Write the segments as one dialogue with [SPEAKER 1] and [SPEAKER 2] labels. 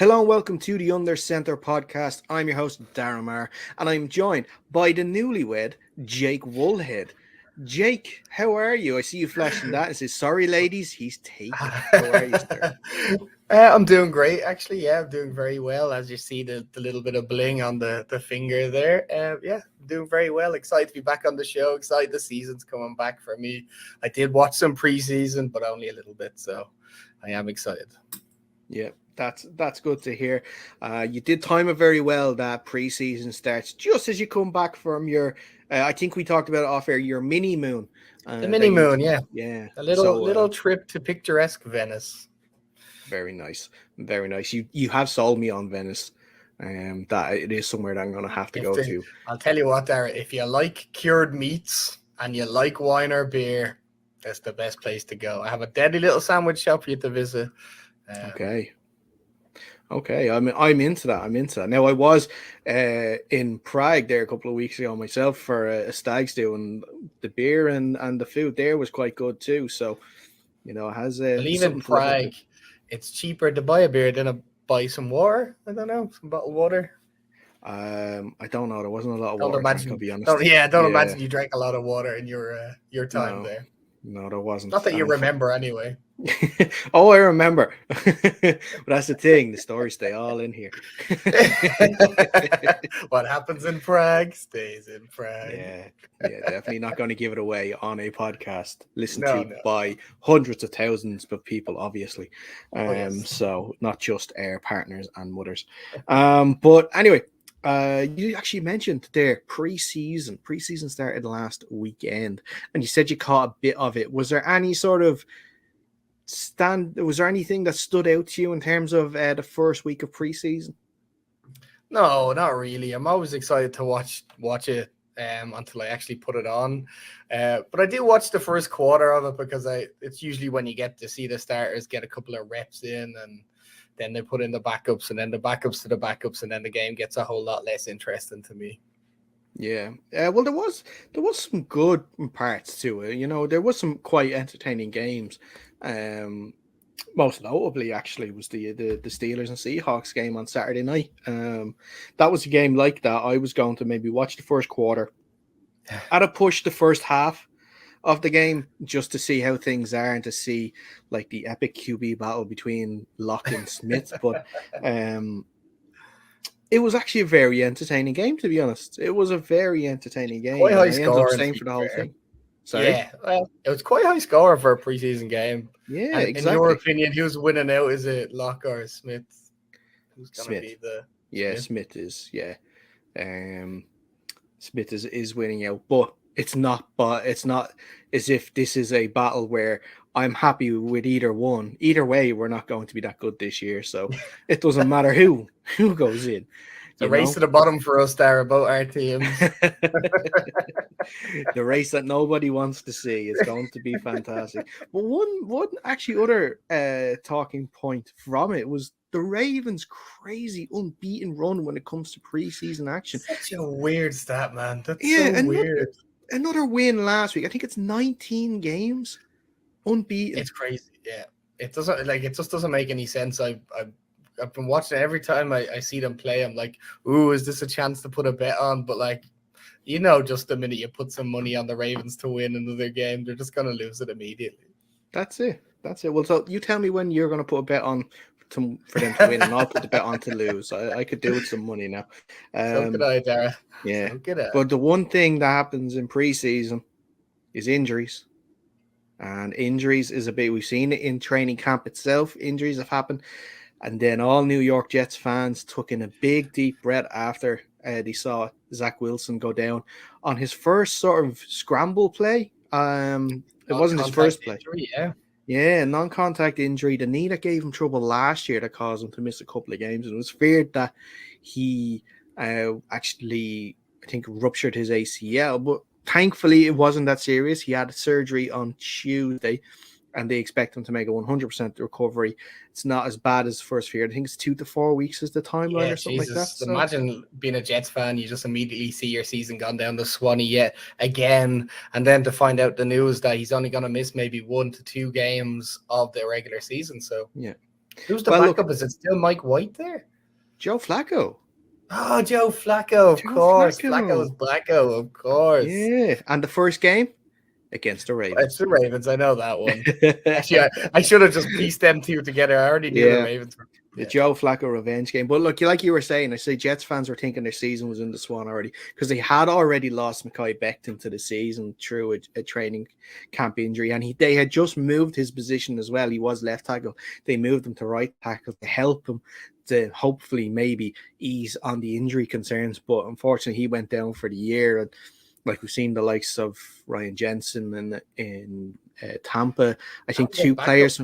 [SPEAKER 1] Hello and welcome to the Under Center podcast. I'm your host, Darren Marr, and I'm joined by the newlywed, Jake Woolhead. Jake, how are you? I see you flashing that and says, sorry, ladies, he's taken. How are you, sir?
[SPEAKER 2] I'm doing great, actually. Yeah, I'm doing very well. As you see the little bit of bling on the finger there. Yeah, doing very well. Excited to be back on the show. Excited the season's coming back for me. I did watch some preseason, but only a little bit, so I am excited.
[SPEAKER 1] Yeah. That's good to hear. You did time it very well. That preseason starts just as you come back from your. I think we talked about it off air. Your mini moon.
[SPEAKER 2] The mini moon, yeah.
[SPEAKER 1] A
[SPEAKER 2] little trip to picturesque Venice.
[SPEAKER 1] Very nice, very nice. You have sold me on Venice. That it is somewhere that I'm going to have to go to.
[SPEAKER 2] I'll tell you what, Dara. If you like cured meats and you like wine or beer, that's the best place to go. I have a deadly little sandwich shop for you to visit.
[SPEAKER 1] Okay, I'm into that. I'm into that. Now, I was in Prague there a couple of weeks ago myself for a stag's do, and the beer and the food there was quite good too. So, it has a.
[SPEAKER 2] Believe in Prague, it's cheaper to buy a beer than to buy some water. I don't know, some bottled water.
[SPEAKER 1] I don't know. There wasn't a lot of water. To be honest.
[SPEAKER 2] Don't imagine you drank a lot of water in your time there.
[SPEAKER 1] No, there wasn't.
[SPEAKER 2] Not that you remember anyway.
[SPEAKER 1] Oh, I remember. But that's the thing. The stories stay all in here.
[SPEAKER 2] What happens in Prague stays in Prague.
[SPEAKER 1] Yeah, definitely not going to give it away on a podcast listened to by hundreds of thousands of people, obviously. So not just our partners and mothers. But anyway, you actually mentioned there preseason. Preseason started last weekend, and you said you caught a bit of it. Was there any sort of was there anything that stood out to you in terms of the first week of preseason?
[SPEAKER 2] No, not really. I'm always excited to watch it until I actually put it on. But I do watch the first quarter of it because it's usually when you get to see the starters get a couple of reps in, and then they put in the backups, and then the backups to the backups, and then the game gets a whole lot less interesting to me.
[SPEAKER 1] Yeah. Well, there was some good parts to it. There was some quite entertaining games. Most notably, actually, was the Steelers and Seahawks game on Saturday night. That was a game like that. I was going to maybe watch the first quarter. I'd have pushed the first half of the game just to see how things are and to see like the epic QB battle between Locke and Smith. But it was actually a very entertaining game, to be honest. It was a very entertaining game.
[SPEAKER 2] Quite high score.
[SPEAKER 1] Same for the whole thing. Sorry?
[SPEAKER 2] Yeah, well, it was quite high score for a preseason game.
[SPEAKER 1] Yeah,
[SPEAKER 2] and
[SPEAKER 1] exactly.
[SPEAKER 2] In your opinion, who's winning out? Is it Locke or Smith? Who's going to be the?
[SPEAKER 1] Yeah, Smith is. Yeah, Smith is winning out, but it's not. But it's not as if this is a battle where I'm happy with either one. Either way, we're not going to be that good this year, so it doesn't matter who goes in.
[SPEAKER 2] The race to the bottom for us there about our teams.
[SPEAKER 1] The race that nobody wants to see is going to be fantastic. But one actually other talking point from it was the Ravens' crazy unbeaten run when it comes to preseason action.
[SPEAKER 2] Such a weird stat, man. That's so weird.
[SPEAKER 1] Another win last week. I think it's 19 games unbeaten.
[SPEAKER 2] It's crazy. Yeah, it just doesn't make any sense. I've been watching it every time I see them play. I'm like, ooh, is this a chance to put a bet on? But just the minute you put some money on the Ravens to win another game, they're just going to lose it immediately.
[SPEAKER 1] That's it. Well, so you tell me when you're going to put a bet on for them to win, and I'll put the bet on to lose. I could do with some money now.
[SPEAKER 2] So could I, Dara.
[SPEAKER 1] Yeah.
[SPEAKER 2] So could I.
[SPEAKER 1] But the one thing that happens in preseason is injuries. And injuries is a bit, we've seen it in training camp itself. Injuries have happened. And then all New York Jets fans took in a big, deep breath after they saw Zach Wilson go down on his first sort of scramble play. It wasn't his first play.
[SPEAKER 2] Injury,
[SPEAKER 1] yeah, non-contact injury. The knee that gave him trouble last year that caused him to miss a couple of games. And it was feared that he actually, I think, ruptured his ACL. But thankfully, it wasn't that serious. He had surgery on Tuesday, and they expect him to make a 100% recovery. It's not as bad as first feared. I think it's 2 to 4 weeks is the timeline or something like that. So
[SPEAKER 2] imagine being a Jets fan, you just immediately see your season gone down the Swanee yet again, and then to find out the news that he's only going to miss maybe 1 to 2 games of the regular season. So
[SPEAKER 1] yeah,
[SPEAKER 2] Who's the backup? Is it still Mike White there?
[SPEAKER 1] Joe Flacco.
[SPEAKER 2] Oh, Joe Flacco, of course. Flacco's Blacko, of course.
[SPEAKER 1] Yeah, and the first game against the Ravens.
[SPEAKER 2] It's the Ravens. I know that one. Actually, I should have just pieced them two together. I already knew the Ravens.
[SPEAKER 1] The Joe Flacco revenge game. But look, like you were saying, I say Jets fans were thinking their season was in the swan already because they had already lost Mekhi Becton to the season through a training camp injury. And they had just moved his position as well. He was left tackle. They moved him to right tackle to help him to hopefully maybe ease on the injury concerns. But unfortunately, he went down for the year. And like we've seen the likes of Ryan Jensen in Tampa, I think two players.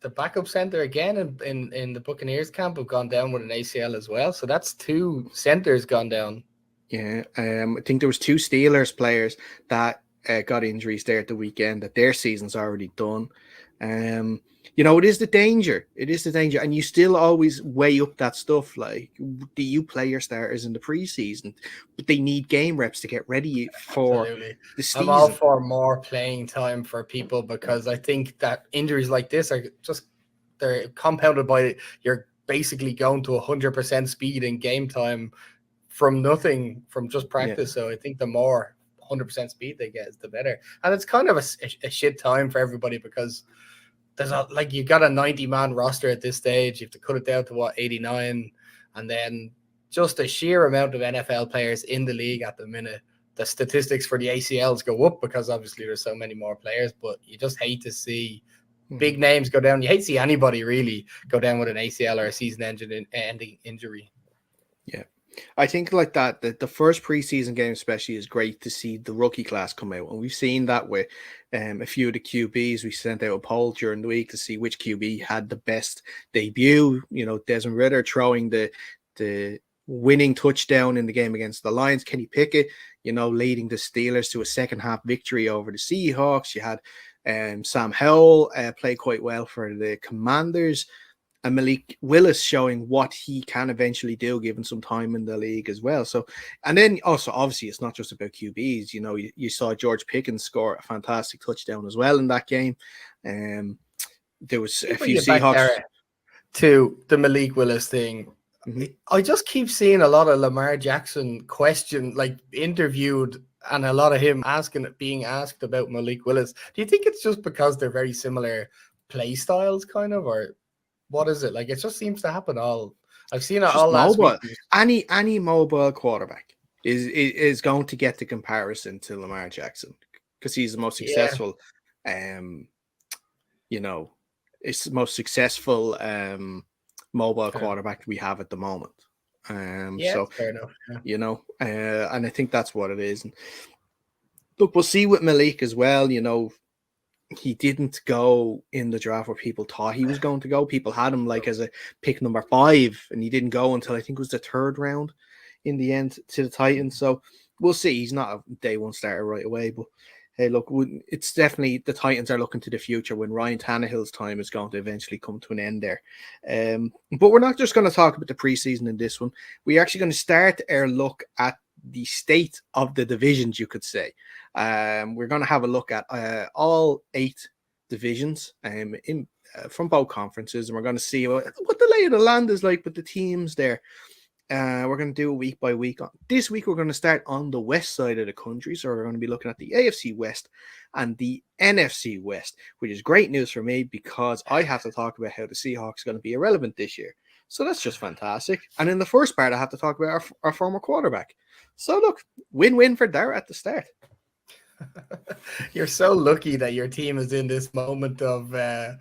[SPEAKER 2] The backup center again in the Buccaneers camp have gone down with an ACL as well. So that's two centers gone down.
[SPEAKER 1] Yeah, I think there was two Steelers players that got injuries there at the weekend that their season's already done. It is the danger. It is the danger. And you still always weigh up that stuff. Like, do you play your starters in the preseason? But they need game reps to get ready for the season.
[SPEAKER 2] I'm all for more playing time for people because I think that injuries like this are they're compounded by you're basically going to 100% speed in game time from nothing, from just practice. Yeah. So I think the more 100% speed they get is the better. And it's kind of a shit time for everybody because there's you got a 90-man roster at this stage. You have to cut it down to 89, and then just the sheer amount of NFL players in the league at the minute. The statistics for the ACLs go up because obviously there's so many more players, but you just hate to see big names go down. You hate to see anybody really go down with an ACL or a season-ending injury.
[SPEAKER 1] Yeah. I think like that, the first preseason game especially is great to see the rookie class come out. And we've seen that with a few of the QBs. We sent out a poll during the week to see which QB had the best debut. Desmond Ridder throwing the winning touchdown in the game against the Lions. Kenny Pickett, leading the Steelers to a second half victory over the Seahawks. You had Sam Howell play quite well for the Commanders. And Malik Willis showing what he can eventually do given some time in the league as well. So, and then also obviously it's not just about QBs. You saw George Pickens score a fantastic touchdown as well in that game. There was a few Seahawks
[SPEAKER 2] to the Malik Willis thing. Mm-hmm. I just keep seeing a lot of Lamar Jackson interviewed, and a lot of him being asked about Malik Willis. Do you think it's just because they're very similar play styles, kind of, or what is it? It just seems to happen I've seen it all last week.
[SPEAKER 1] Any mobile quarterback is going to get the comparison to Lamar Jackson because he's the most successful, it's the most successful mobile quarterback we have at the moment. So
[SPEAKER 2] fair enough.
[SPEAKER 1] And I think that's what it is. And look, we'll see with Malik as well. He didn't go in the draft where people thought he was going to go. People had him as a pick number 5, and he didn't go until I think it was the 3rd round in the end to the Titans. So we'll see. He's not a day one starter right away, but hey, look, it's definitely the Titans are looking to the future when Ryan Tannehill's time is going to eventually come to an end there. But we're not just going to talk about the preseason in this one. We're actually going to start our look at the state of the divisions, you could say. We're going to have a look at all 8 divisions from both conferences, and we're going to see what the lay of the land is like with the teams there. We're going to do it week by week. This week, we're going to start on the west side of the country, so we're going to be looking at the AFC West and the NFC West, which is great news for me because I have to talk about how the Seahawks are going to be irrelevant this year. So that's just fantastic. And in the first part, I have to talk about our former quarterback. So look, win-win for Dara at the start.
[SPEAKER 2] You're so lucky that your team is in this moment of, a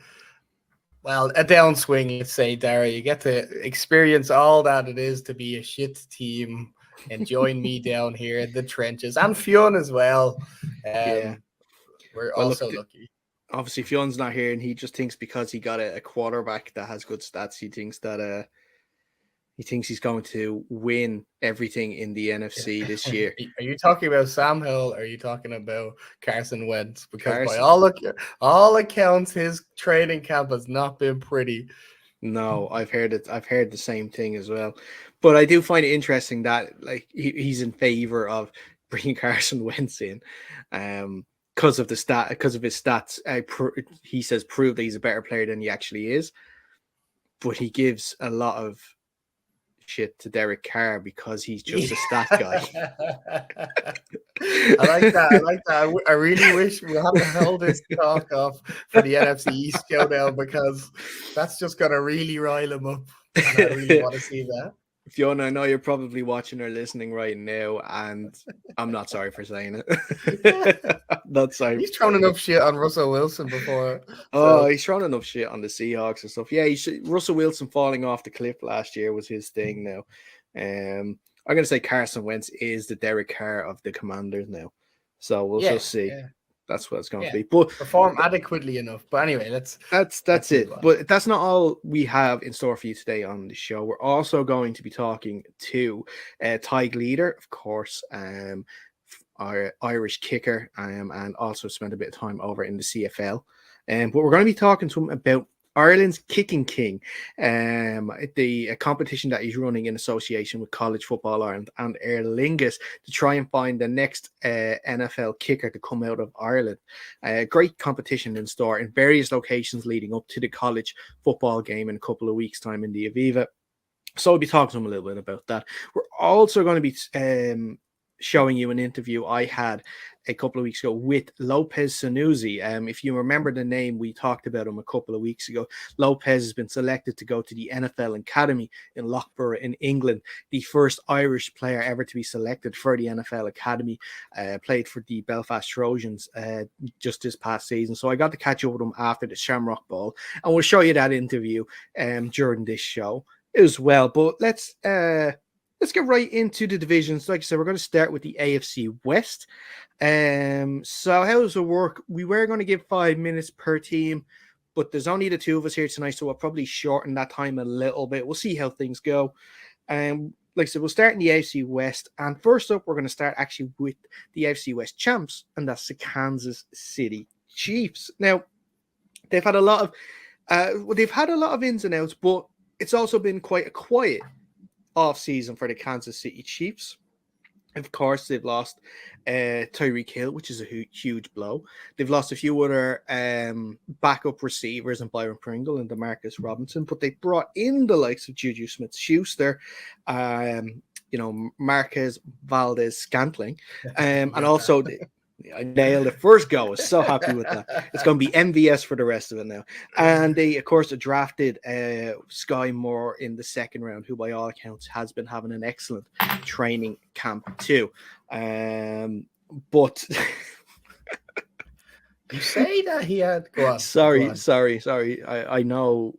[SPEAKER 2] downswing, let's say, Dara. You get to experience all that it is to be a shit team and join me down here in the trenches. And Fionn as well. We're also lucky.
[SPEAKER 1] Obviously, Fionn's not here, and he just thinks because he got a quarterback that has good stats, he thinks that he thinks he's going to win everything in the NFC this year.
[SPEAKER 2] Are you talking about Sam Hill, or are you talking about Carson Wentz? Because by all accounts, his training camp has not been pretty.
[SPEAKER 1] No, I've heard it. I've heard the same thing as well. But I do find it interesting that he's in favor of bringing Carson Wentz in. Because of his stats, he says prove that he's a better player than he actually is. but he gives a lot of shit to Derek Carr because he's just a stat guy.
[SPEAKER 2] I like that. I really wish we'll have to hold this talk off for the NFC East showdown, because that's just going to really rile him up. And I really want to see that.
[SPEAKER 1] Fiona, I know you're probably watching or listening right now, and I'm not sorry for saying it. Not sorry.
[SPEAKER 2] He's thrown enough shit on Russell Wilson before.
[SPEAKER 1] Oh, he's thrown enough shit on the Seahawks and stuff. Yeah, Russell Wilson falling off the cliff last year was his thing now. I'm going to say Carson Wentz is the Derek Carr of the Commanders now. So we'll just see. Yeah. That's what it's going to be. But
[SPEAKER 2] perform adequately enough. But anyway,
[SPEAKER 1] that's it. But that's not all we have in store for you today on the show. We're also going to be talking to Ty Gleeder, of course, our Irish kicker, and also spent a bit of time over in the CFL. But we're going to be talking to him about Ireland's Kicking King, the competition that he's running in association with College Football Ireland and Aer Lingus to try and find the next NFL kicker to come out of Ireland. Great competition in store in various locations leading up to the college football game in a couple of weeks' time in the Aviva. So we'll be talking to him a little bit about that. We're also going to be showing you an interview I had a couple of weeks ago with Lopez Sanuzzi. If you remember the name, we talked about him a couple of weeks ago. Lopez has been selected to go to the NFL Academy in Loughborough in England, the first Irish player ever to be selected for the NFL Academy, played for the Belfast Trojans just this past season. So I got to catch up with him after the Shamrock Bowl, and we'll show you that interview during this show as well. But let's get right into the divisions. Like I said, we're going to start with the AFC West. So how does it work? We were going to give 5 minutes per team, but there's only the two of us here tonight, so we'll probably shorten that time a little bit. We'll see how things go. Like I said, we'll start in the AFC West. And first up, we're going to start actually with the AFC West champs, and that's the Kansas City Chiefs. Now, they've had a lot of ins and outs, but it's also been quite a quiet off-season for the Kansas City Chiefs. Of course, they've lost Tyreek Hill, which is a huge blow. They've lost a few other backup receivers, and Byron Pringle and Demarcus Robinson, but they brought in the likes of Juju Smith-Schuster, Marquez Valdez-Scantling, and also I nailed it first go. I was so happy with that. It's going to be MVS for the rest of it now. And they, of course, drafted Sky Moore in the second round, who by all accounts has been having an excellent training camp too. But
[SPEAKER 2] you say that he had. Go on.
[SPEAKER 1] Sorry. I know.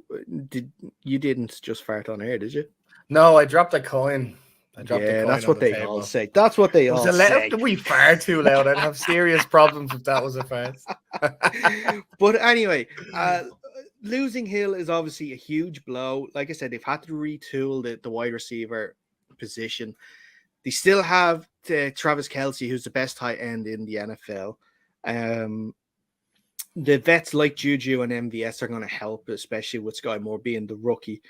[SPEAKER 1] You didn't just fart on air, did you?
[SPEAKER 2] No, I dropped a coin.
[SPEAKER 1] That's what they all say. That's what they all say.
[SPEAKER 2] We far too loud. I'd have serious problems if that was a fart.
[SPEAKER 1] But anyway, losing Hill is obviously a huge blow. Like I said, they've had to retool the wide receiver position. They still have Travis Kelce, who's the best tight end in the NFL. The vets like Juju and MVS are going to help, especially with Sky Moore being the rookie.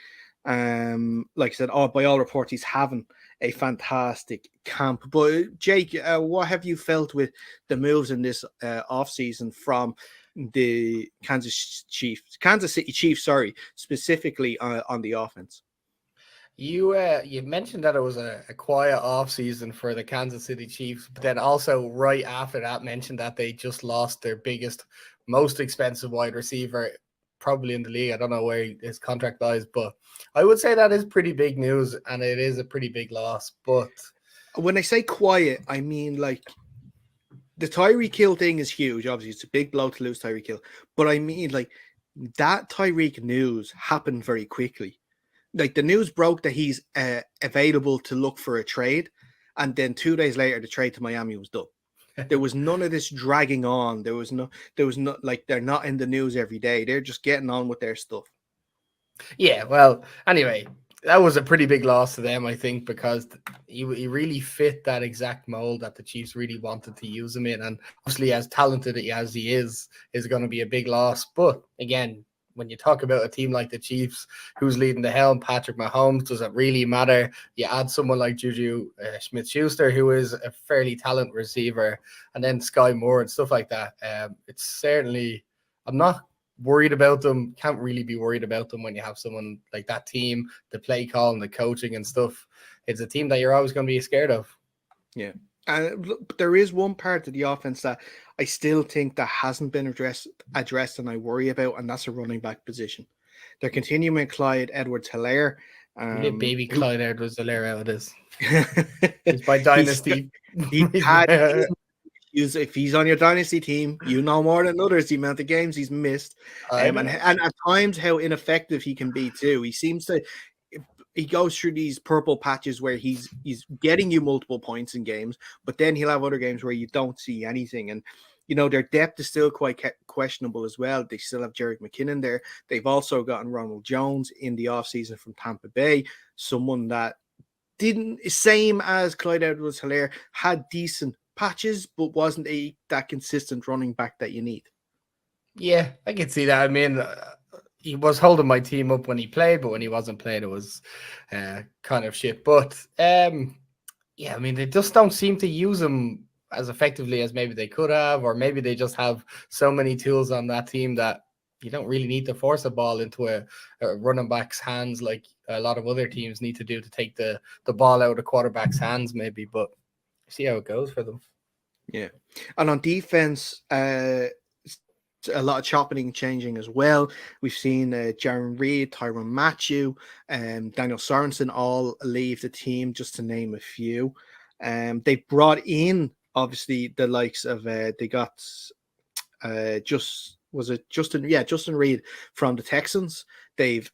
[SPEAKER 1] Like I said, by all reports, he's having a fantastic camp. But Jake, what have you felt with the moves in this offseason from the Kansas City Chiefs, specifically on the offense?
[SPEAKER 2] You mentioned that it was a quiet offseason for the Kansas City Chiefs, but then also right after that mentioned that they just lost their biggest, most expensive wide receiver probably in the league. I don't know where his contract lies, but I would say that is pretty big news, and it is a pretty big loss. But
[SPEAKER 1] when I say quiet, I mean like the Tyreek Hill thing is huge. Obviously, it's a big blow to lose Tyreek Hill, but I mean like that Tyreek news happened very quickly. Like the news broke that he's available to look for a trade, and then 2 days later, the trade to Miami was done. There was none of this dragging on. There was no like they're not in the news every day. They're just getting on with their stuff.
[SPEAKER 2] Yeah, well, anyway, that was a pretty big loss to them, I think, because he really fit that exact mold that the Chiefs really wanted to use him in. And obviously, as talented as he is going to be a big loss. But again, when you talk about a team like the Chiefs, who's leading the helm, Patrick Mahomes, does it really matter? You add someone like Juju Smith-Schuster, who is a fairly talented receiver, and then Sky Moore and stuff like that. It's certainly, I'm not worried about them. Can't really be worried about them when you have someone like that team, the play call and the coaching and stuff. It's a team that you're always going to be scared of.
[SPEAKER 1] Yeah. And look, there is one part of the offense that I still think that hasn't been addressed and I worry about, and that's a running back position. They're continuing Clyde Edwards-Helaire.
[SPEAKER 2] Baby Clyde Edwards-Helaire out of this. He's my dynasty.
[SPEAKER 1] If he's on your dynasty team, you know more than others the amount of games he's missed, and at times how ineffective he can be too. He goes through these purple patches where he's getting you multiple points in games, but then he'll have other games where you don't see anything. And their depth is still quite questionable as well. They still have Jerick McKinnon there. They've also gotten Ronald Jones in the offseason from Tampa Bay, someone that same as Clyde Edwards-Helaire, had decent patches, but wasn't that consistent running back that you need.
[SPEAKER 2] Yeah, I can see that. I mean, he was holding my team up when he played, but when he wasn't playing, it was kind of shit. But I mean, they just don't seem to use him as effectively as maybe they could have, or maybe they just have so many tools on that team that you don't really need to force a ball into a running back's hands like a lot of other teams need to do to take the ball out of the quarterback's hands, maybe. But see how it goes for them. Yeah.
[SPEAKER 1] And on defense, a lot of chopping and changing as well. We've seen Jaron Reed, Tyrann Mathieu, Daniel Sorensen all leave the team, just to name a few. They brought in, obviously, the likes of they got Justin Reed from the Texans. They've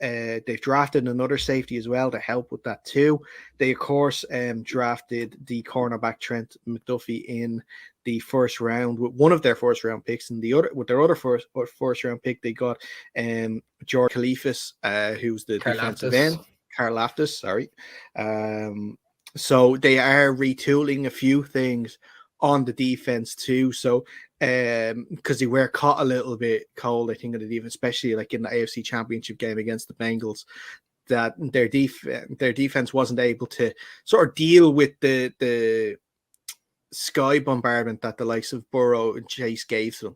[SPEAKER 1] drafted another safety as well to help with that too. They of course drafted the cornerback Trent McDuffie in the first round with one of their first round picks, and with their other first round pick they got George Kalifas, who's the defensive end. Karlaftis, sorry. So they are retooling a few things on the defense too. So because they were caught a little bit cold, I think, of the defense, especially like in the AFC Championship game against the Bengals, that their defense wasn't able to sort of deal with the sky bombardment that the likes of Burrow and Chase gave them.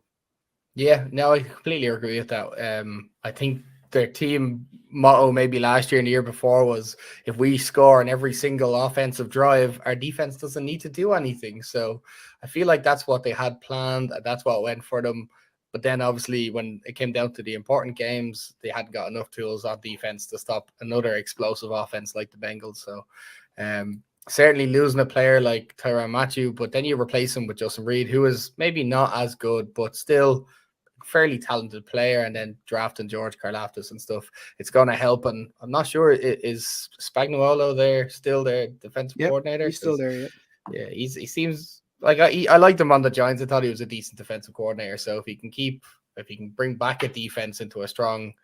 [SPEAKER 2] Yeah, no, I completely agree with that. I think their team motto maybe last year and the year before was, if we score on every single offensive drive, our defense doesn't need to do anything. So I feel like that's what they had planned. That's what went for them. But then obviously when it came down to the important games, they hadn't got enough tools on defense to stop another explosive offense like the Bengals. So certainly losing a player like Tyrann Mathieu, but then you replace him with Justin Reed, who is maybe not as good, but still fairly talented player, and then drafting George Karlaftis and stuff, it's going to help. And I'm not sure, is Spagnuolo there still their defensive coordinator?
[SPEAKER 1] He's still there.
[SPEAKER 2] Yeah, he seems like I liked him on the Giants. I thought he was a decent defensive coordinator. So if he can bring back a defense into a strong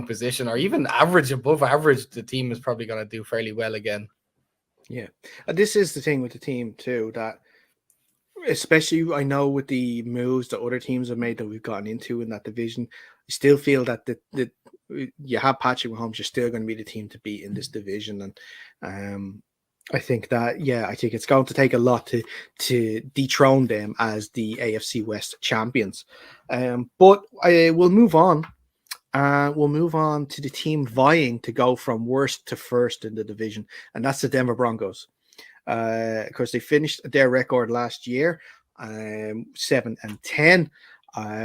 [SPEAKER 2] position, or even above average, the team is probably going to do fairly well again.
[SPEAKER 1] Yeah, and this is the thing with the team too, that especially I know with the moves that other teams have made that we've gotten into in that division, I still feel that you have Patrick Mahomes, you're still going to be the team to beat in this division. And I think it's going to take a lot to dethrone them as the AFC West champions. But we'll move on. We'll move on to the team vying to go from worst to first in the division, and that's the Denver Broncos. Of course, they finished their record last year, 7-10.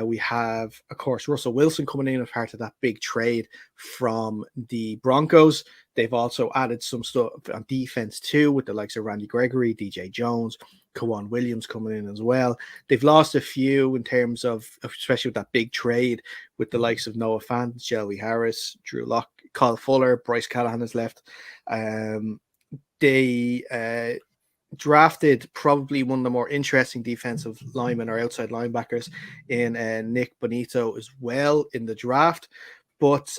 [SPEAKER 1] We have, of course, Russell Wilson coming in as part of that big trade from the Broncos. They've also added some stuff on defense too, with the likes of Randy Gregory, DJ Jones, Kawon Williams coming in as well. They've lost a few in terms of, especially with that big trade with the likes of Noah Fant, Shelby Harris, Drew Lock, Kyle Fuller, Bryce Callahan has left. They drafted probably one of the more interesting defensive linemen or outside linebackers in Nick Bonito as well in the draft. But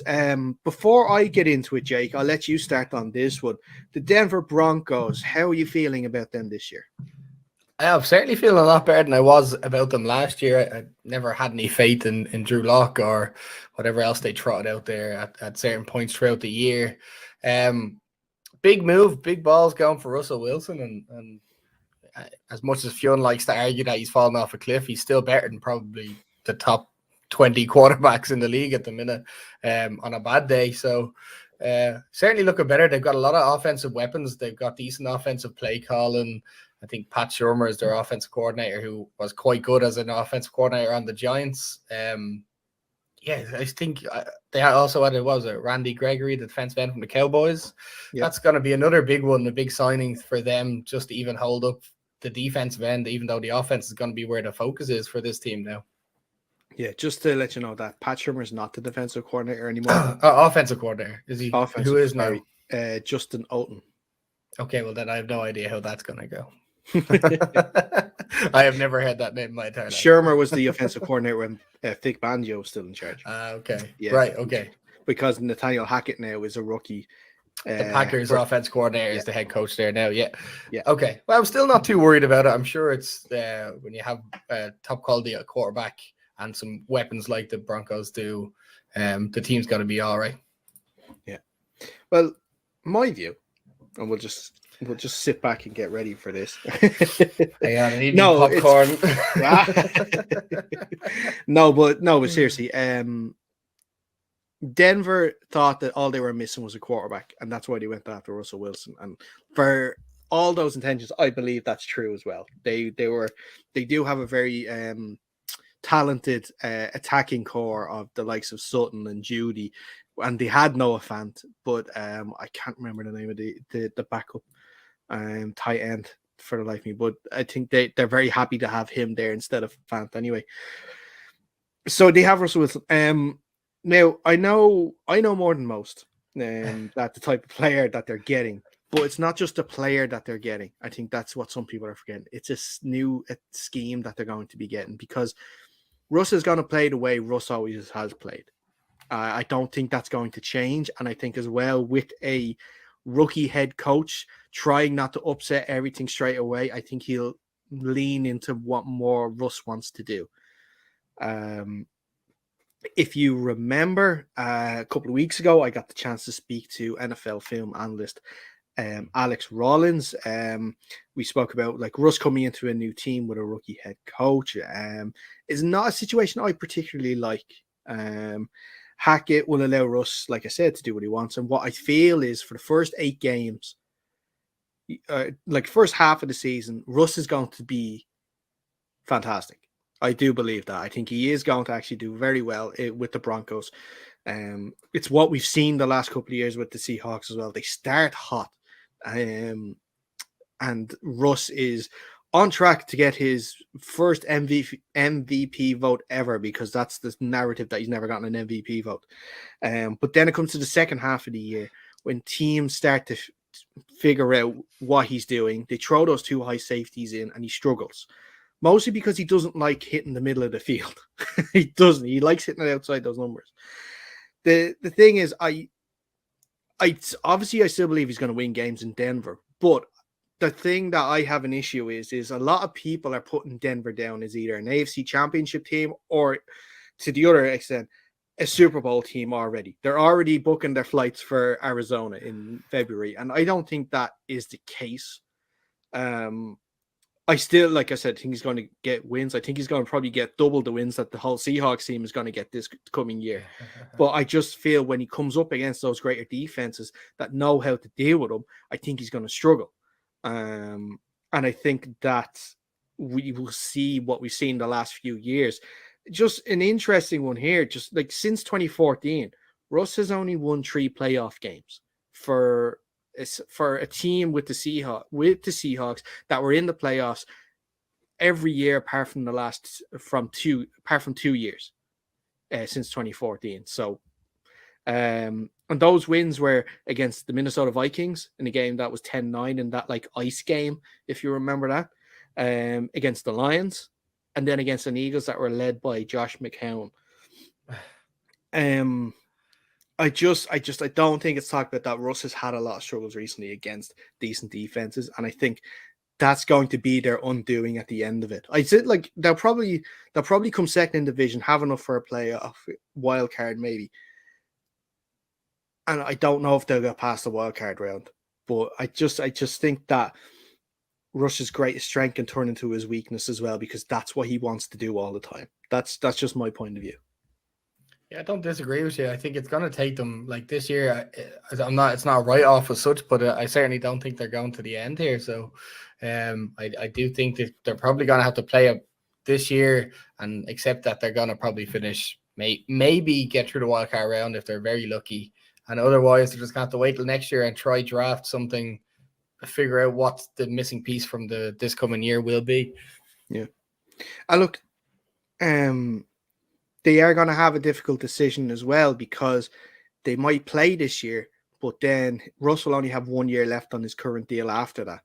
[SPEAKER 1] before I get into it, Jake, I'll let you start on this one. The Denver Broncos, how are you feeling about them this year?
[SPEAKER 2] I'm certainly feeling a lot better than I was about them last year. I never had any faith in Drew Lock or whatever else they trotted out there at certain points throughout the year. Big move, big balls going for Russell Wilson, and as much as Fionn likes to argue that he's fallen off a cliff, he's still better than probably the top 20 quarterbacks in the league at the minute on a bad day. So certainly looking better. They've got a lot of offensive weapons. They've got decent offensive play calling. I think Pat Shurmur is their offensive coordinator, who was quite good as an offensive coordinator on the Giants. I think they also had, Randy Gregory, the defensive end from the Cowboys. Yep. That's going to be another big one, a big signing for them, just to even hold up the defensive end, even though the offense is going to be where the focus is for this team now.
[SPEAKER 1] Yeah, just to let you know that Pat Shurmur is not the defensive coordinator anymore.
[SPEAKER 2] Offensive coordinator. Is he?
[SPEAKER 1] Offensive,
[SPEAKER 2] who is now?
[SPEAKER 1] Justin Outen.
[SPEAKER 2] Okay, well then I have no idea how that's going to go. I have never heard that name in my entire life.
[SPEAKER 1] Shurmur was the offensive coordinator when Vic Fangio was still in charge.
[SPEAKER 2] Okay. Yeah. Right. Okay.
[SPEAKER 1] Because Nathaniel Hackett now is a rookie.
[SPEAKER 2] The Packers offense coordinator is the head coach there now. Yeah.
[SPEAKER 1] Yeah.
[SPEAKER 2] Okay. Well, I'm still not too worried about it. I'm sure it's when you have a top quality quarterback and some weapons like the Broncos do, the team's going to be all right.
[SPEAKER 1] Yeah. Well, my view, and we'll just sit back and get ready for this.
[SPEAKER 2] Hang on, I need popcorn.
[SPEAKER 1] But seriously, Denver thought that all they were missing was a quarterback, and that's why they went after Russell Wilson. And for all those intentions, I believe that's true as well. They do have a very talented attacking core of the likes of Sutton and Judy, and they had Noah Fant, but I can't remember the name of the backup tight end for the life of me. But I think they're very happy to have him there instead of Fant anyway. So they have Russell Wilson. Now I know more than most that the type of player that they're getting, but it's not just a player that they're getting. I think that's what some people are forgetting. It's a new scheme that they're going to be getting, because Russ is going to play the way Russ always has played. I don't think that's going to change. And I think as well, with a rookie head coach trying not to upset everything straight away, I think he'll lean into what more Russ wants to do. If you remember, a couple of weeks ago, I got the chance to speak to NFL film analyst Alex Rollins. We spoke about like Russ coming into a new team with a rookie head coach. Is not a situation I particularly like. Hackett will allow Russ, like I said, to do what he wants. And what I feel is for the first 8 games, like first half of the season, Russ is going to be fantastic. I do believe that. I think he is going to actually do very well with the Broncos. It's what we've seen the last couple of years with the Seahawks as well. They start hot. And Russ is on track to get his first MVP vote ever, because that's the narrative that he's never gotten an MVP vote. But then it comes to the second half of the year when teams start to figure out what he's doing. They throw those 2 high safeties in and he struggles. Mostly because he doesn't like hitting the middle of the field. He doesn't. He likes hitting it outside those numbers. The thing is, I obviously I still believe he's going to win games in Denver, but the thing that I have an issue is a lot of people are putting Denver down as either an AFC championship team or, to the other extent, a Super Bowl team already. They're already booking their flights for Arizona in February, and I don't think that is the case. I still, like I said, think he's going to get wins. I think he's going to probably get double the wins that the whole Seahawks team is going to get this coming year. But I just feel when he comes up against those greater defenses that know how to deal with him, I think he's going to struggle. And I think that we will see what we've seen the last few years. Just an interesting one here. Just like since 2014, Russ has only won 3 playoff games for a team with the Seahawks that were in the playoffs every year apart from 2 years since 2014. So and those wins were against the Minnesota Vikings in a game that was 10-9 in that like ice game, if you remember that, against the Lions, and then against an Eagles that were led by Josh McCown. I don't think it's talked about that. Russ has had a lot of struggles recently against decent defenses, and I think that's going to be their undoing at the end of it. I said like they'll probably come second in division, have enough for a playoff wild card maybe, and I don't know if they'll get past the wild card round. But I just think that Russ's greatest strength can turn into his weakness as well, because that's what he wants to do all the time. That's just my point of view.
[SPEAKER 2] Yeah, I don't disagree with you. I think it's going to take them like this year. It's not a write off as such, but I certainly don't think they're going to the end here. So, I do think that they're probably going to have to play up this year and accept that they're going to probably finish, maybe get through the wild card round if they're very lucky, and otherwise they're just going to have to wait till next year and try draft something, figure out what the missing piece from this coming year will be.
[SPEAKER 1] Yeah, look, they are going to have a difficult decision as well because they might play this year, but then Russ will only have 1 year left on his current deal after that.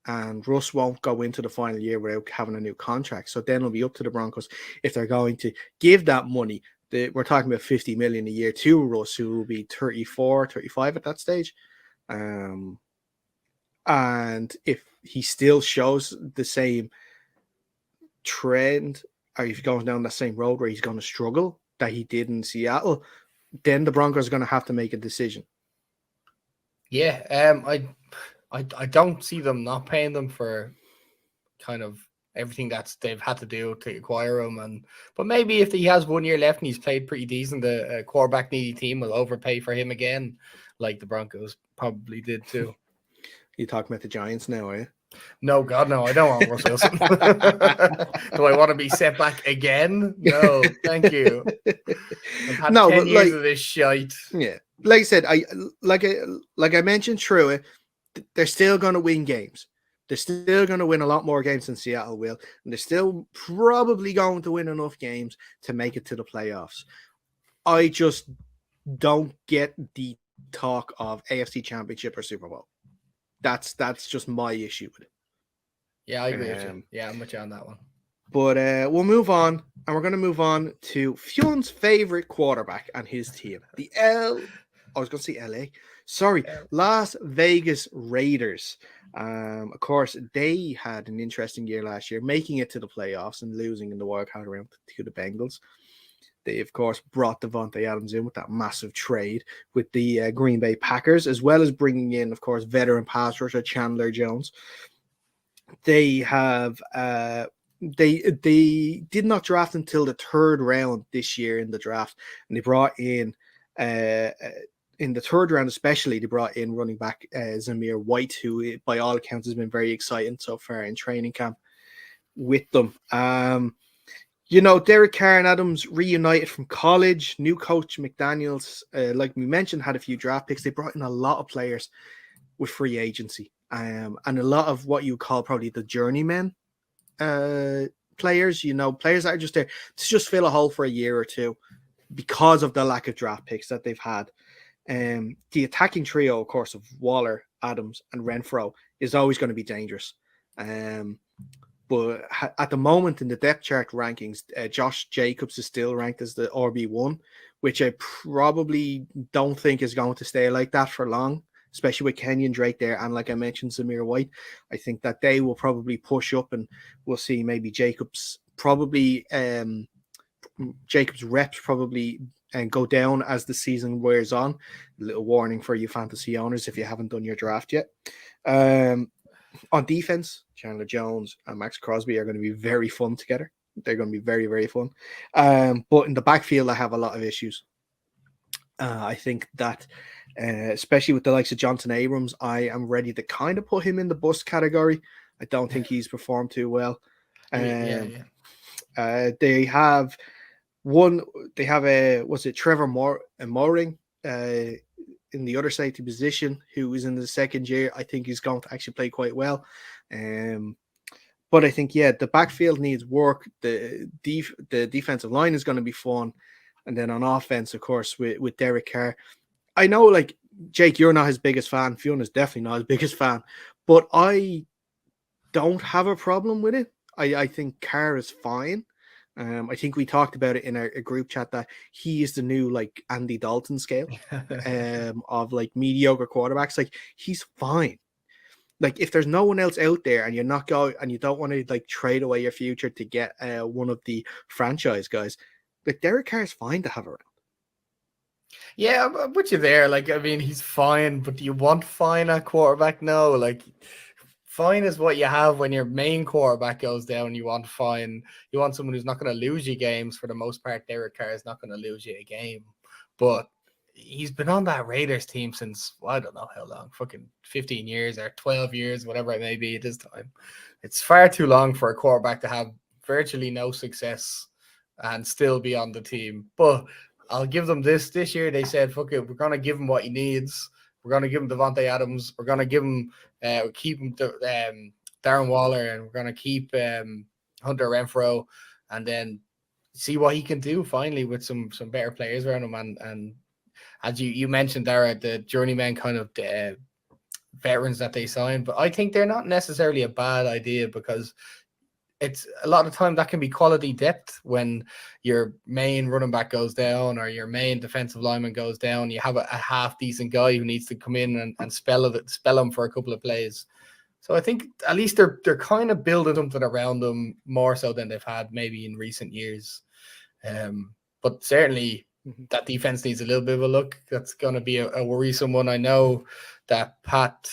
[SPEAKER 1] And Russ won't go into the final year without having a new contract. So then it'll be up to the Broncos if they're going to give that money. We're talking about $50 million a year to Russ, who will be 34, 35 at that stage. And if he still shows the same trend, or if he goes down the same road where he's going to struggle that he did in Seattle, then the Broncos are going to have to make a decision.
[SPEAKER 2] Yeah, I don't see them not paying them for kind of everything they've had to do to acquire him, but maybe if he has 1 year left and he's played pretty decent, the quarterback needy team will overpay for him again, like the Broncos probably did too.
[SPEAKER 1] You talking about the Giants now, are you?
[SPEAKER 2] No, God, no, I don't want Russ Wilson. Do I want to be set back again? No, thank you. I've had 10 years of this shite.
[SPEAKER 1] Yeah, like I said, I mentioned through it, they're still going to win games. They're still going to win a lot more games than Seattle will, and they're still probably going to win enough games to make it to the playoffs. I just don't get the talk of AFC Championship or Super Bowl. That's just my issue with it.
[SPEAKER 2] Yeah, I agree with you. Yeah, I'm with you on that one.
[SPEAKER 1] But we'll move on, and we're going to move on to Fion's favorite quarterback and his team, Las Vegas Raiders. Of course, they had an interesting year last year, making it to the playoffs and losing in the wild card round to the Bengals. They, of course, brought Devontae Adams in with that massive trade with the Green Bay Packers, as well as bringing in, of course, veteran pass rusher Chandler Jones. They have they did not draft until the third round this year in the draft, and they brought in in the third round especially, they brought in running back Zamir White, who by all accounts has been very exciting so far in training camp with them. Derek Carr and Adams reunited from college. New coach McDaniels, like we mentioned, had a few draft picks. They brought in a lot of players with free agency, and a lot of what you call probably the journeyman players. Players that are just there to just fill a hole for a year or two because of the lack of draft picks that they've had. The attacking trio, of course, of Waller, Adams, and Renfro is always going to be dangerous. But at the moment in the depth chart rankings, Josh Jacobs is still ranked as the RB1, which I probably don't think is going to stay like that for long, especially with Kenyon Drake there. And like I mentioned, Zamir White, I think that they will probably push up, and we'll see maybe Jacobs reps probably and go down as the season wears on. A little warning for you fantasy owners if you haven't done your draft yet. On defense, Chandler Jones and Max Crosby are going to be very fun together. They're going to be very, very fun. But in the backfield, I have a lot of issues. I think that, especially with the likes of Jonathan Abrams, I am ready to kind of put him in the bust category. I don't think he's performed too well. They have Trevor Mooring in the other safety position, who is in the second year. I think he's going to actually play quite well. But I think, the backfield needs work. The defensive line is going to be fun. And then on offense, of course, with Derek Carr. I know, like, Jake, you're not his biggest fan. Fiona's definitely not his biggest fan. But I don't have a problem with it. I think Carr is fine. I think we talked about it in a group chat that he is the new like Andy Dalton scale of like mediocre quarterbacks. Like, he's fine. Like, if there's no one else out there and you're not going and you don't want to like trade away your future to get one of the franchise guys, like Derek Carr is fine to have around.
[SPEAKER 2] Yeah, I'm with you there. Like, I mean, he's fine, but do you want fine at quarterback? No, like fine is what you have when your main quarterback goes down. You want someone who's not going to lose you games for the most part. Derek Carr is not going to lose you a game, but he's been on that Raiders team since, well, I don't know how long, fucking 15 years or 12 years, whatever it may be at this time. It's far too long for a quarterback to have virtually no success and still be on the team. But I'll give them this year. They said, fuck it, we're going to give him what he needs. We're going to give him Devontae Adams. We're going to give him, keep him Darren Waller, and we're going to keep Hunter Renfrow, and then see what he can do finally with some better players around him. And as you mentioned, Dara, the journeyman kind of veterans that they signed, but I think they're not necessarily a bad idea, because it's a lot of time that can be quality depth when your main running back goes down or your main defensive lineman goes down. You have a half decent guy who needs to come in and spell him for a couple of plays. So I think at least they're kind of building something around them more so than they've had maybe in recent years. But certainly that defense needs a little bit of a look. That's going to be a worrisome one. I know that Pat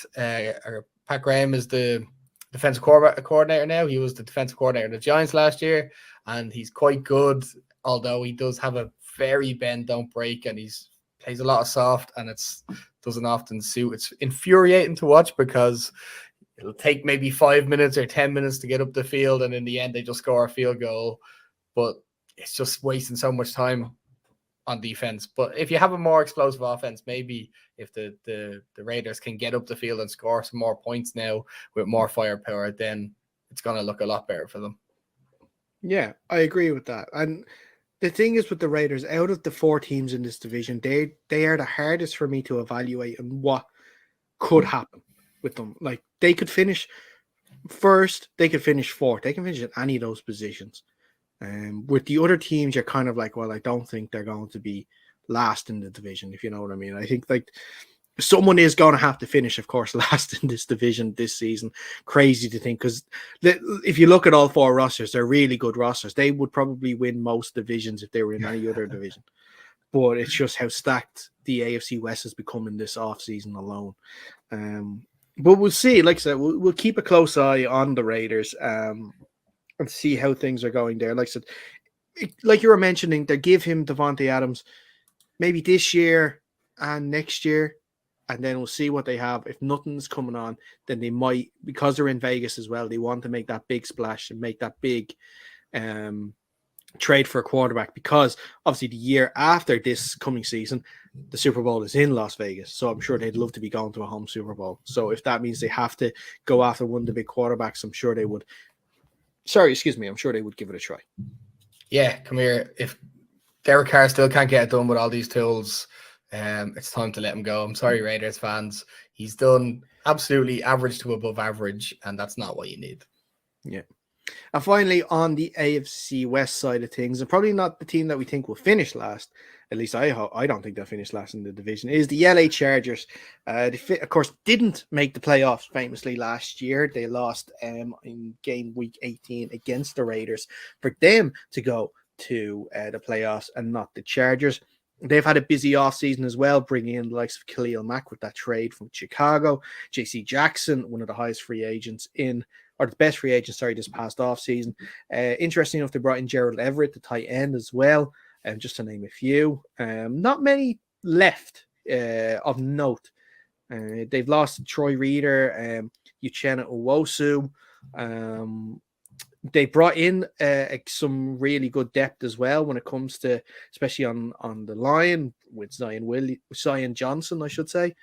[SPEAKER 2] Graham is the defensive coordinator now. He was the defensive coordinator of the Giants last year, and he's quite good, although he does have a very bend don't break, and plays a lot of soft, and it doesn't often suit. It's infuriating to watch because it'll take maybe 5 minutes or 10 minutes to get up the field, and in the end they just score a field goal, but it's just wasting so much time on defense. But if you have a more explosive offense, maybe if the Raiders can get up the field and score some more points now with more firepower, then it's going to look a lot better for them.
[SPEAKER 1] Yeah, I agree with that. And the thing is with the Raiders, out of the 4 teams in this division, they are the hardest for me to evaluate and what could happen with them. Like, they could finish first, they could finish fourth, they can finish at any of those positions. With the other teams, you're kind of like, well, I don't think they're going to be last in the division, if you know what I mean. I think like someone is going to have to finish, of course, last in this division this season. Crazy to think, because if you look at all 4 rosters, they're really good rosters. They would probably win most divisions if they were in any other division. But it's just how stacked the AFC West has become in this offseason alone. But we'll see. Like I said, we'll keep a close eye on the Raiders. And see how things are going there. Like I said, like you were mentioning, they give him Devontae Adams maybe this year and next year, and then we'll see what they have. If nothing's coming on, then they might, because they're in Vegas as well, they want to make that big splash and make that big trade for a quarterback, because obviously the year after this coming season, the Super Bowl is in Las Vegas. So I'm sure they'd love to be going to a home Super Bowl. So if that means they have to go after one of the big quarterbacks, I'm sure they would. I'm sure they would give it a try.
[SPEAKER 2] Yeah, come here. If Derek Carr still can't get it done with all these tools, it's time to let him go. I'm sorry, Raiders fans. He's done absolutely average to above average, and that's not what you need.
[SPEAKER 1] Yeah. And finally, on the AFC West side of things, and probably not the team that we think will finish last, at least I don't think they'll finish last in the division, is the LA Chargers. They, of course, didn't make the playoffs famously last year. They lost in game week 18 against the Raiders for them to go to the playoffs and not the Chargers. They've had a busy offseason as well, bringing in the likes of Khalil Mack with that trade from Chicago. JC Jackson, one of the highest free agents or the best free agent, this past offseason. Interesting enough, they brought in Gerald Everett, the tight end, as well, just to name a few. Not many left of note. They've lost Troy Reader, Uchenna Nwosu. They brought in some really good depth as well when it comes to, especially on the line, with Zion Johnson, I should say,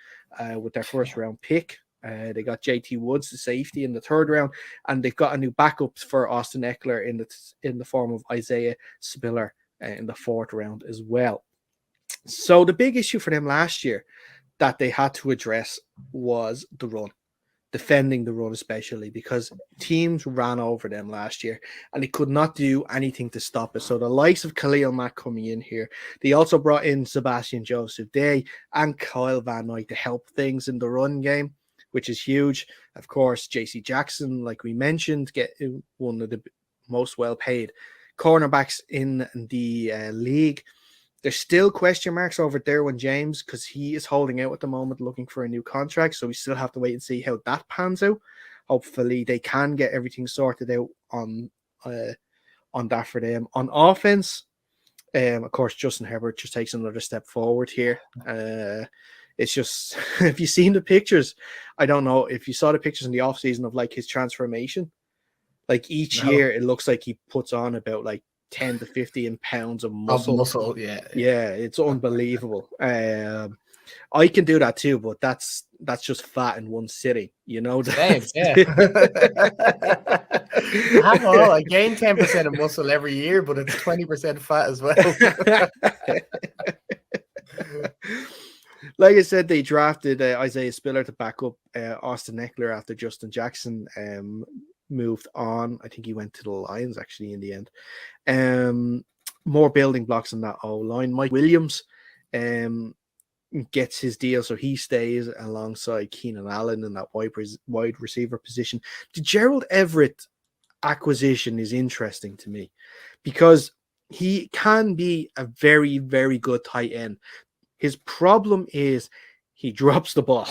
[SPEAKER 1] with their first round pick. They got JT Woods, the safety, in the 3rd round, and they've got a new backup for Austin Eckler in the form of Isaiah Spiller in the 4th round as well. So the big issue for them last year that they had to address was the run, defending the run especially, because teams ran over them last year and they could not do anything to stop it. So the likes of Khalil Mack coming in here, they also brought in Sebastian Joseph Day and Kyle Van Noy to help things in the run game, which is huge. Of course, JC Jackson, like we mentioned, get one of the most well-paid cornerbacks in the league. There's still question marks over Derwin James because he is holding out at the moment, looking for a new contract. So we still have to wait and see how that pans out. hopefully they can get everything sorted out on that for them. On offense, of course, Justin Herbert just takes another step forward here. It's just, if you've seen the pictures, I don't know if you saw the pictures in the offseason of like his transformation. Like each year, it looks like he puts on about like 10 to 15 pounds of muscle.
[SPEAKER 2] Yeah,
[SPEAKER 1] it's unbelievable. I can do that too, but that's just fat in one sitting, you know.
[SPEAKER 2] Same, yeah. I gain 10% of muscle every year, but it's 20% fat as well.
[SPEAKER 1] Like I said, they drafted Isaiah Spiller to back up Austin Eckler after Justin Jackson moved on. I think he went to the Lions actually in the end. More building blocks in that O-line. Mike Williams gets his deal, so he stays alongside Keenan Allen in that wide receiver position. The Gerald Everett acquisition is interesting to me because he can be a very, very good tight end. His problem is he drops the ball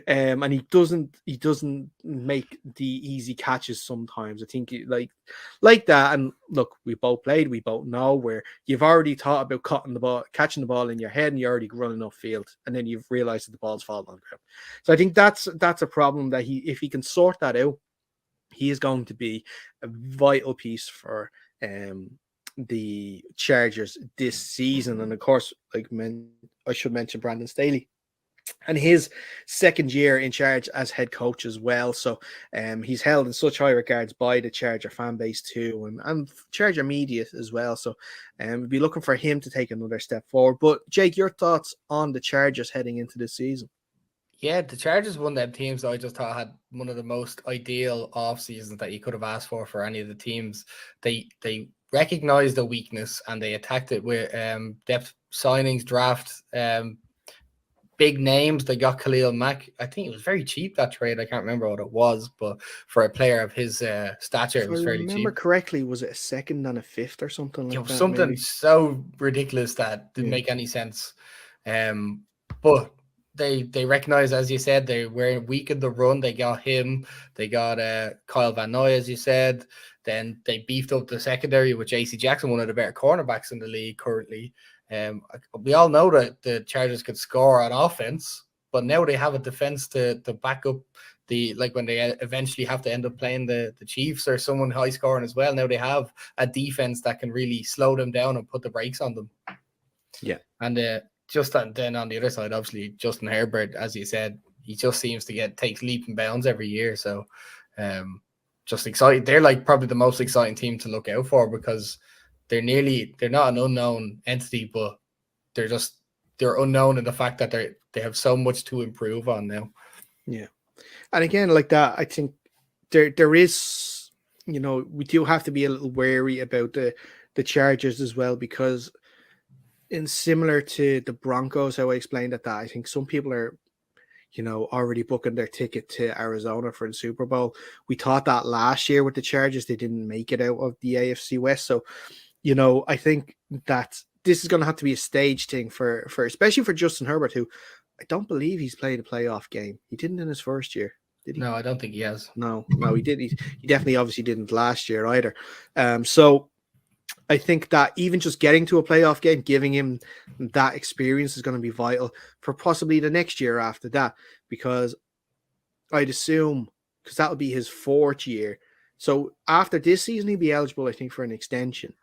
[SPEAKER 1] and he doesn't make the easy catches sometimes. I think like that. And look, we both played, we both know where you've already thought about catching the ball in your head and you're already running off field, and then you've realized that the ball's falling on the ground. So I think that's a problem that if he can sort that out, he is going to be a vital piece for the Chargers this season. And of course, I should mention Brandon Staley and his second year in charge as head coach as well. So he's held in such high regards by the Charger fan base too, and Charger media as well. So we'll be looking for him to take another step forward. But Jake, your thoughts on the Chargers heading into this season?
[SPEAKER 2] Yeah, the Chargers, one of them teams that I just thought had one of the most ideal off seasons that you could have asked for any of the teams. They recognized the weakness and they attacked it with depth signings, draft, big names. They got Khalil Mack. I think it was very cheap, that trade. I can't remember what it was, but for a player of his stature, it was fairly cheap. If I remember
[SPEAKER 1] correctly, was it a second and a fifth or something like that?
[SPEAKER 2] Something maybe? So ridiculous that didn't make any sense. But they recognize, as you said, they were weak in the run. They got him. They got Kyle Van Noy, as you said. Then they beefed up the secondary with J.C. Jackson, one of the better cornerbacks in the league currently. We all know that the Chargers could score on offense, but now they have a defense to back up when they eventually have to end up playing the Chiefs or someone high scoring as well. Now they have a defense that can really slow them down and put the brakes on them.
[SPEAKER 1] Yeah.
[SPEAKER 2] And then on the other side, obviously, Justin Herbert, as you said, he just seems to takes leap and bounds every year. So just excited. They're like probably the most exciting team to look out for because they're not an unknown entity, but they're unknown in the fact that they have so much to improve on now.
[SPEAKER 1] Yeah. And again, like that, I think there is, we do have to be a little wary about the Chargers as well, because in similar to the Broncos, how I explained that I think some people are, already booking their ticket to Arizona for the Super Bowl. We thought that last year with the Chargers, they didn't make it out of the AFC West. So, I think that this is going to have to be a stage thing for especially for Justin Herbert, who I don't believe he's played a playoff game. He didn't in his first year, did he?
[SPEAKER 2] No, I don't think he has.
[SPEAKER 1] No, he did. He definitely obviously didn't last year either. So I think that even just getting to a playoff game, giving him that experience is going to be vital for possibly the next year after that, because I'd assume, because that'll be his fourth year. So after this season, he'll be eligible, I think, for an extension.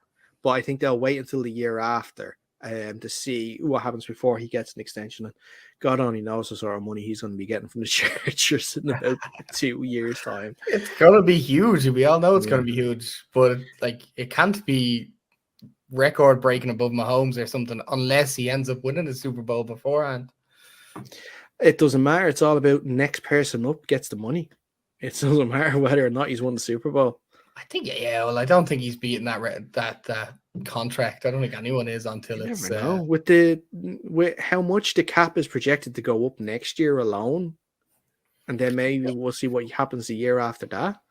[SPEAKER 1] But I think they'll wait until the year after to see what happens before he gets an extension. And God only knows the sort of money he's going to be getting from the Chargers in about 2 years' time.
[SPEAKER 2] It's going to be huge. We all know it's going to be huge. But it can't be record breaking above Mahomes or something unless he ends up winning the Super Bowl beforehand.
[SPEAKER 1] It doesn't matter. It's all about next person up gets the money. It doesn't matter whether or not he's won the Super Bowl.
[SPEAKER 2] I think, well, I don't think he's beating that contract. I don't think anyone is until
[SPEAKER 1] you
[SPEAKER 2] it's.
[SPEAKER 1] Never know. With how much the cap is projected to go up next year alone, and then maybe we'll see what happens the year after that.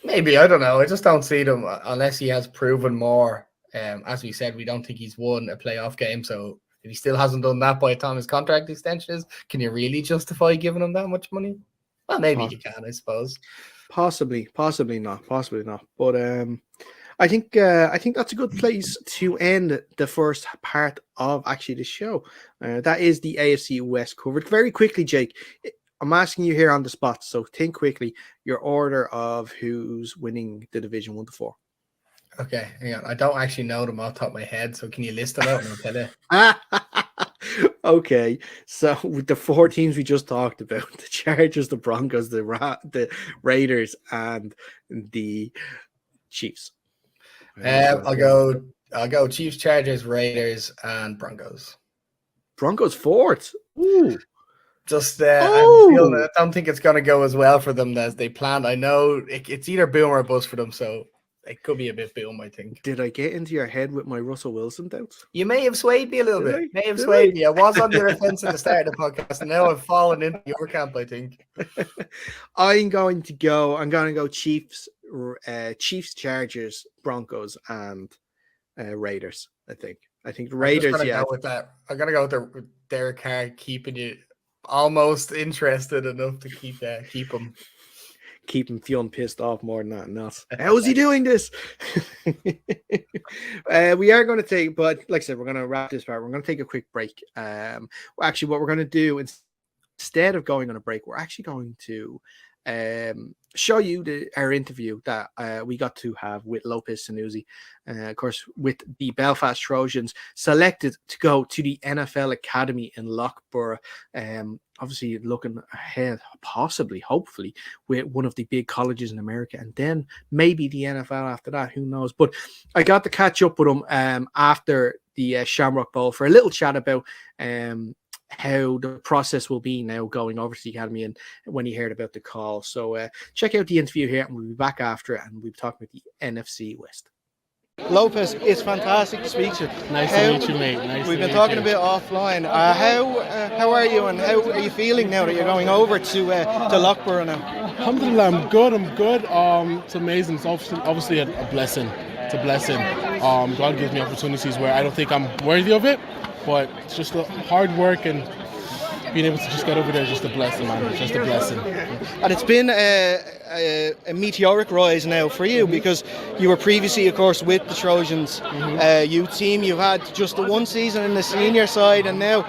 [SPEAKER 2] Maybe, I don't know. I just don't see them unless he has proven more. As we said, we don't think he's won a playoff game. So if he still hasn't done that by the time his contract extension is, can you really justify giving him that much money? Well, maybe you can, I suppose.
[SPEAKER 1] Possibly not. But I think that's a good place to end the first part of actually the show. That is the AFC West covered. Very quickly, Jake, I'm asking you here on the spot, so think quickly your order of who's winning the division 1 to 4.
[SPEAKER 2] Okay, hang on. I don't actually know them off the top of my head, so can you list it out and I'll tell you?
[SPEAKER 1] Okay, so with the 4 teams we just talked about, the Chargers, the Broncos, the Raiders, and the Chiefs.
[SPEAKER 2] I'll go Chiefs, Chargers, Raiders, and Broncos.
[SPEAKER 1] Broncos 4th. Ooh.
[SPEAKER 2] Just I don't think it's going to go as well for them as they planned. I know it's either boom or bust for them, so it could be a bit boom, I think.
[SPEAKER 1] Did I get into your head with my Russell Wilson doubts?
[SPEAKER 2] You may have swayed me a little bit. Me. I was on your fence at the start of the podcast, and now I've fallen into your camp, I think.
[SPEAKER 1] I'm going to go Chiefs, Chargers, Broncos, and Raiders, I think the Raiders,
[SPEAKER 2] I'm going to go with Derek Carr keeping you almost interested enough to keep him.
[SPEAKER 1] Keep him feeling pissed off more than that. Not how is he doing this? We are going to take, but like I said, we're going to wrap this part. We're going to take a quick break. Actually, what we're going to do instead of going on a break, we're actually going to show you our interview that we got to have with Lopez Sanusi, of course, with the Belfast Trojans, selected to go to the NFL Academy in Loughborough. Obviously looking ahead, possibly, hopefully, with one of the big colleges in America, and then maybe the NFL after that, who knows. But I got to catch up with him after the Shamrock Bowl for a little chat about how the process will be now going over to the academy and when he heard about the call. So check out the interview here, and we'll be back after it, and we'll be talking about the NFC West. Lopez, it's fantastic to speak to you.
[SPEAKER 3] Nice to meet you, mate.
[SPEAKER 1] We've been talking a bit offline. How are you, and how are you feeling now that you're going over to Loughborough now?
[SPEAKER 3] Alhamdulillah, I'm good. It's amazing. It's obviously a blessing. It's a blessing. God gives me opportunities where I don't think I'm worthy of it, but it's just hard work and being able to just get over there is just a blessing, man. It's just a blessing.
[SPEAKER 1] And it's been a meteoric rise now for you, because you were previously, of course, with the Trojans youth team. You've had just the one season in the senior side, and now,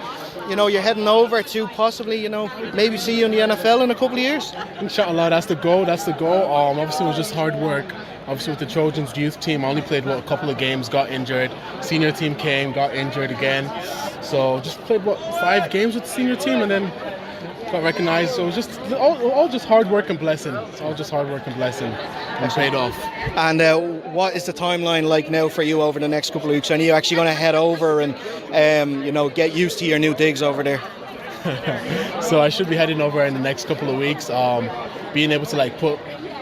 [SPEAKER 1] you're heading over to possibly, maybe see you in the NFL in a couple of years.
[SPEAKER 3] Inshallah, that's the goal. Obviously, it was just hard work. Obviously, with the Trojans youth team, I only played a couple of games, got injured. Senior team came, got injured again. So just played 5 games with the senior team, and then got recognized. So it was just all just hard work and blessing. It's all just hard work and blessing, and paid off.
[SPEAKER 1] And what is the timeline like now for you over the next couple of weeks? Are you actually going to head over and get used to your new digs over there?
[SPEAKER 3] So I should be heading over in the next couple of weeks. Being able to put.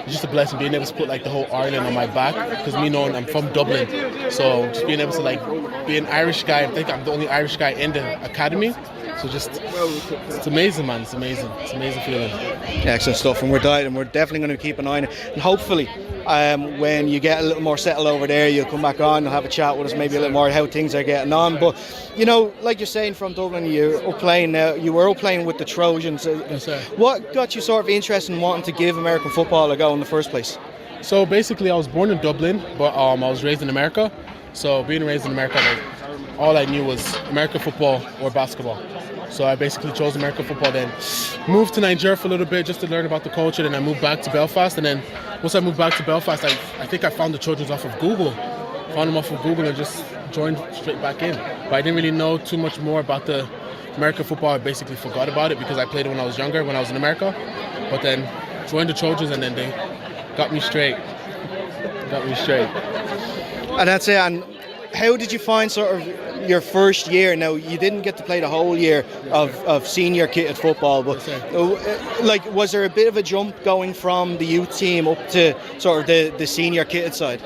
[SPEAKER 3] Just a blessing being able to put the whole Ireland on my back, because me knowing I'm from Dublin, so just being able to be an Irish guy. I think I'm the only Irish guy in the academy, so it's amazing, man. It's amazing feeling.
[SPEAKER 1] Excellent stuff, and we're definitely going to keep an eye on it, and hopefully when you get a little more settled over there, you'll come back on and have a chat with us, maybe a little more how things are getting on. But like you're saying, from Dublin, you were up playing with the Trojans.
[SPEAKER 3] Yes, sir.
[SPEAKER 1] What got you sort of interested in wanting to give American football a go in the first place?
[SPEAKER 3] So basically, I was born in Dublin, but I was raised in America. So being raised in America, all I knew was American football or basketball. So I basically chose American football, then moved to Nigeria for a little bit just to learn about the culture. Then I moved back to Belfast, and then once I moved back to Belfast, I think I found the Trojans off of Google. Found them off of Google and just joined straight back in. But I didn't really know too much more about the American football. I basically forgot about it because I played it when I was younger, when I was in America. But then joined the Trojans, and then they got me straight.
[SPEAKER 1] And that's it. And how did you find sort of your first year? Now, you didn't get to play the whole year of senior kitted football, but was there a bit of a jump going from the youth team up to sort of the senior kitted side?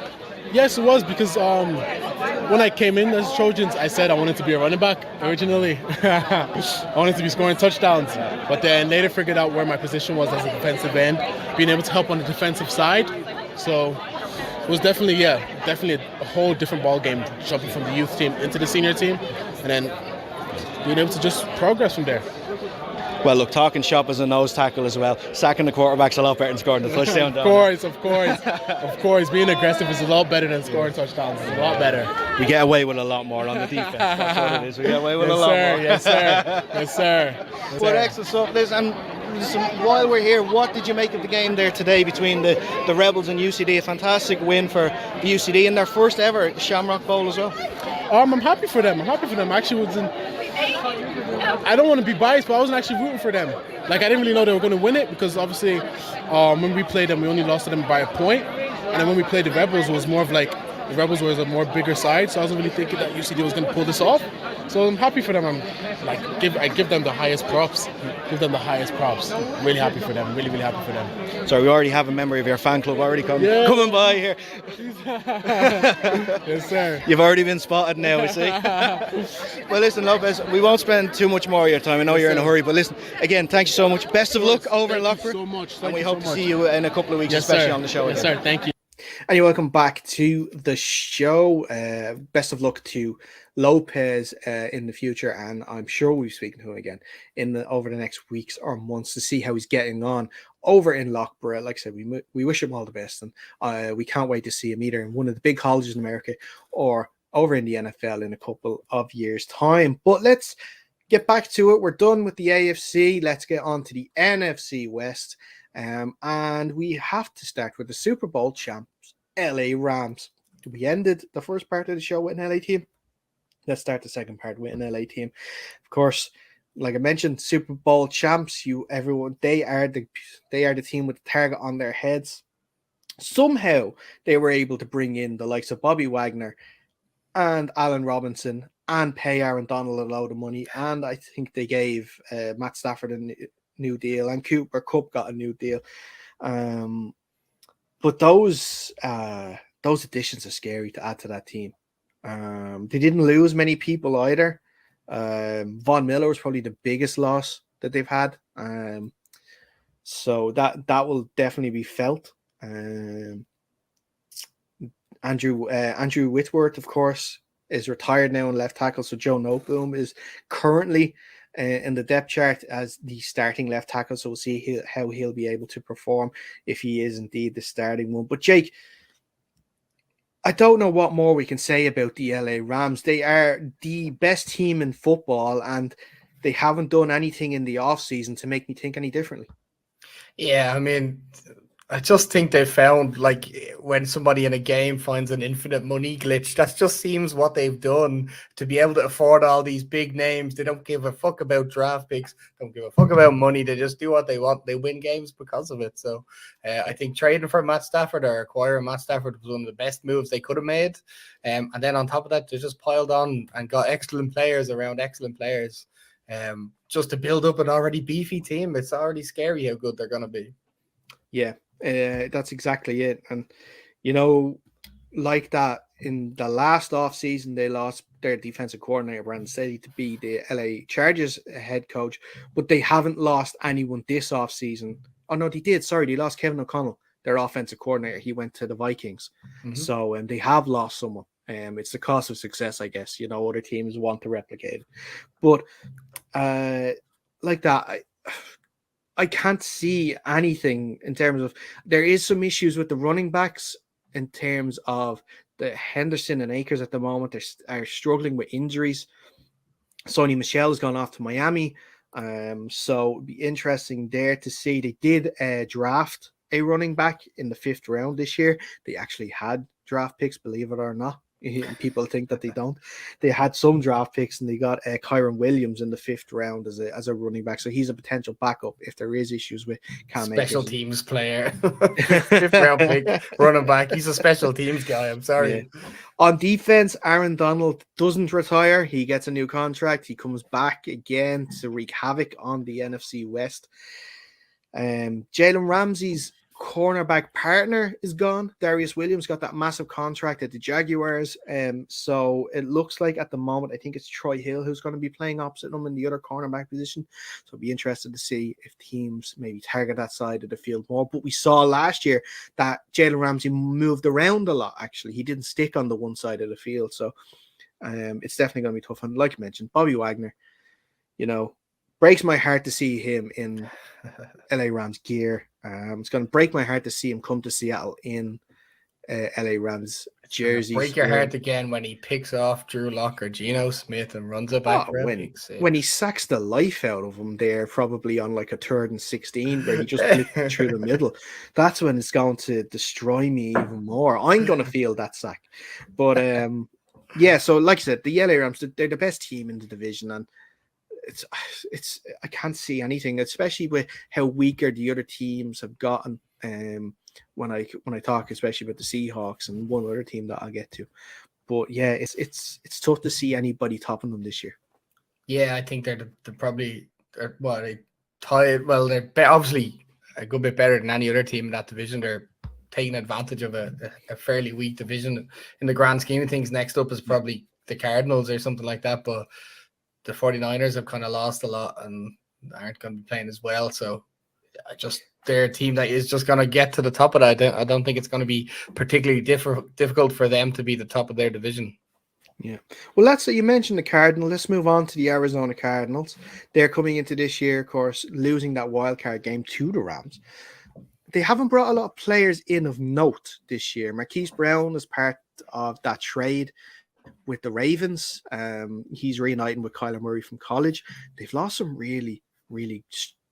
[SPEAKER 3] Yes, it was, because when I came in as Trojans, I said I wanted to be a running back originally. I wanted to be scoring touchdowns, but then later figured out where my position was as a defensive end, being able to help on the defensive side. So it was definitely a whole different ball game, jumping from the youth team into the senior team, and then being able to just progress from there.
[SPEAKER 1] Well, look, talking shop as a nose tackle as well. Sacking the quarterback's a lot better than scoring the touchdown.
[SPEAKER 3] Of course. Being aggressive is a lot better than scoring touchdowns. It's a lot better.
[SPEAKER 1] We get away with a lot more on the defense. That's what it is. We get away with a lot more.
[SPEAKER 3] Yes, sir.
[SPEAKER 1] But excellent stuff. Listen, while we're here, what did you make of the game there today between the Rebels and UCD? A fantastic win for the UCD in their first ever Shamrock Bowl as well.
[SPEAKER 3] I'm happy for them. Actually, I don't want to be biased, but I wasn't actually rooting for them. Like, I didn't really know they were going to win it because obviously when we played them, we only lost to them by a point. And then when we played the Rebels, it was more of like the Rebels was a more bigger side, so I wasn't really thinking that UCD was going to pull this off. So I'm happy for them. I give them the highest props. I'm really happy for them. Really happy for them.
[SPEAKER 1] Sorry, we already have a member of your fan club already coming by here.
[SPEAKER 3] Yes, sir.
[SPEAKER 1] You've already been spotted now, we see. Well, listen, Lopez, we won't spend too much more of your time. I know you're in a hurry, but listen, again, thanks so much. Best of luck over in Loughborough.
[SPEAKER 3] Thank you so much.
[SPEAKER 1] And we hope to see you in a couple of weeks, especially on the show.
[SPEAKER 3] Yes, sir. Thank you.
[SPEAKER 1] And you're welcome back to the show. Best of luck to Lopez in the future, and I'm sure we'll be speaking to him again over the next weeks or months to see how he's getting on over in Loughborough. Like I said, we wish him all the best, and we can't wait to see him either in one of the big colleges in America or over in the NFL in a couple of years' time. But let's get back to it. We're done with the AFC. Let's get on to the NFC West. And we have to start with the Superbowl Champs, LA Rams. We ended the first part of the show with an LA team. Let's start the second part with an LA team. Of course, like I mentioned, Superbowl Champs. They are the team with the target on their heads. Somehow they were able to bring in the likes of Bobby Wagner and Allen Robinson and pay Aaron Donald a load of money. And I think they gave Matt Stafford a new deal, and Cooper Kupp got a new deal. But those additions are scary to add to that team. They didn't lose many people either. Von Miller was probably the biggest loss that they've had. So that will definitely be felt. Andrew Whitworth, of course, is retired now in left tackle. So Joe Noteboom is currently in the depth chart as the starting left tackle. So we'll see how he'll be able to perform if he is indeed the starting one. But Jake, I don't know what more we can say about the LA Rams. They are the best team in football, and they haven't done anything in the offseason to make me think any differently.
[SPEAKER 2] Yeah, I mean, I just think they found, like, when somebody in a game finds an infinite money glitch, that just seems what they've done to be able to afford all these big names. They don't give a fuck about draft picks, don't give a fuck about money. They just do what they want. They win games because of it. So I think trading for Matt Stafford or acquiring Matt Stafford was one of the best moves they could have made. And then on top of that, they just piled on and got excellent players around excellent players. Just to build up an already beefy team. It's already scary how good they're going to be.
[SPEAKER 1] Yeah. That's exactly it. And, like that, in the last offseason, they lost their defensive coordinator, Brandon Staley, to be the LA Chargers head coach, but they haven't lost anyone this offseason. Oh, no, they did. Sorry, they lost Kevin O'Connell, their offensive coordinator. He went to the Vikings. Mm-hmm. So they have lost someone. It's the cost of success, I guess. Other teams want to replicate it. But like that, I can't see anything in terms of, there is some issues with the running backs in terms of the Henderson and Akers at the moment. They are struggling with injuries. Sonny Michel has gone off to Miami. So it'd be interesting there to see. They did draft a running back in the 5th round this year. They actually had draft picks, believe it or not. People think that they don't. They had some draft picks, and they got Kyron Williams in the 5th round as a running back. So he's a potential backup if there is issues with Cam
[SPEAKER 2] special
[SPEAKER 1] Akers.
[SPEAKER 2] Teams player. 5th round pick, running back. He's a special teams guy. I'm sorry.
[SPEAKER 1] Yeah. On defense, Aaron Donald doesn't retire. He gets a new contract. He comes back again to wreak havoc on the NFC West. Jalen Ramsey's cornerback partner is gone. Darius Williams got that massive contract at the Jaguars. So it looks like at the moment, I think it's Troy Hill who's going to be playing opposite him in the other cornerback position. So I'll be interested to see if teams maybe target that side of the field more. But we saw last year that Jalen Ramsey moved around a lot, actually. He didn't stick on the one side of the field. So it's definitely going to be tough. And like you mentioned, Bobby Wagner, breaks my heart to see him in LA Rams gear. It's going to break my heart to see him come to Seattle in LA Rams jersey.
[SPEAKER 2] Break your heart again when he picks off Drew Lock or Geno Smith and runs it back.
[SPEAKER 1] When he sacks the life out of him there, probably on like a 3rd and 16, where he just blitzed through the middle. That's when it's going to destroy me even more. I'm going to feel that sack. But yeah, so like I said, the LA Rams, they're the best team in the division, and it's I can't see anything, especially with how weaker the other teams have gotten. When I talk especially about the Seahawks and one other team that I'll get to, but yeah, it's tough to see anybody topping them this year.
[SPEAKER 2] Yeah, I think they're probably they tied. Well, they're obviously a good bit better than any other team in that division. They're taking advantage of a fairly weak division in the grand scheme of things. Next up is probably the Cardinals or something like that, but the 49ers have kind of lost a lot and aren't going to be playing as well. So they're a team that is just going to get to the top of that. I don't think it's going to be particularly difficult for them to be the top of their division.
[SPEAKER 1] Yeah. Well, you mentioned the Cardinals. Let's move on to the Arizona Cardinals. They're coming into this year, of course, losing that wild card game to the Rams. They haven't brought a lot of players in of note this year. Marquise Brown is part of that trade with the Ravens. He's reuniting with Kyler Murray from college. They've lost some really, really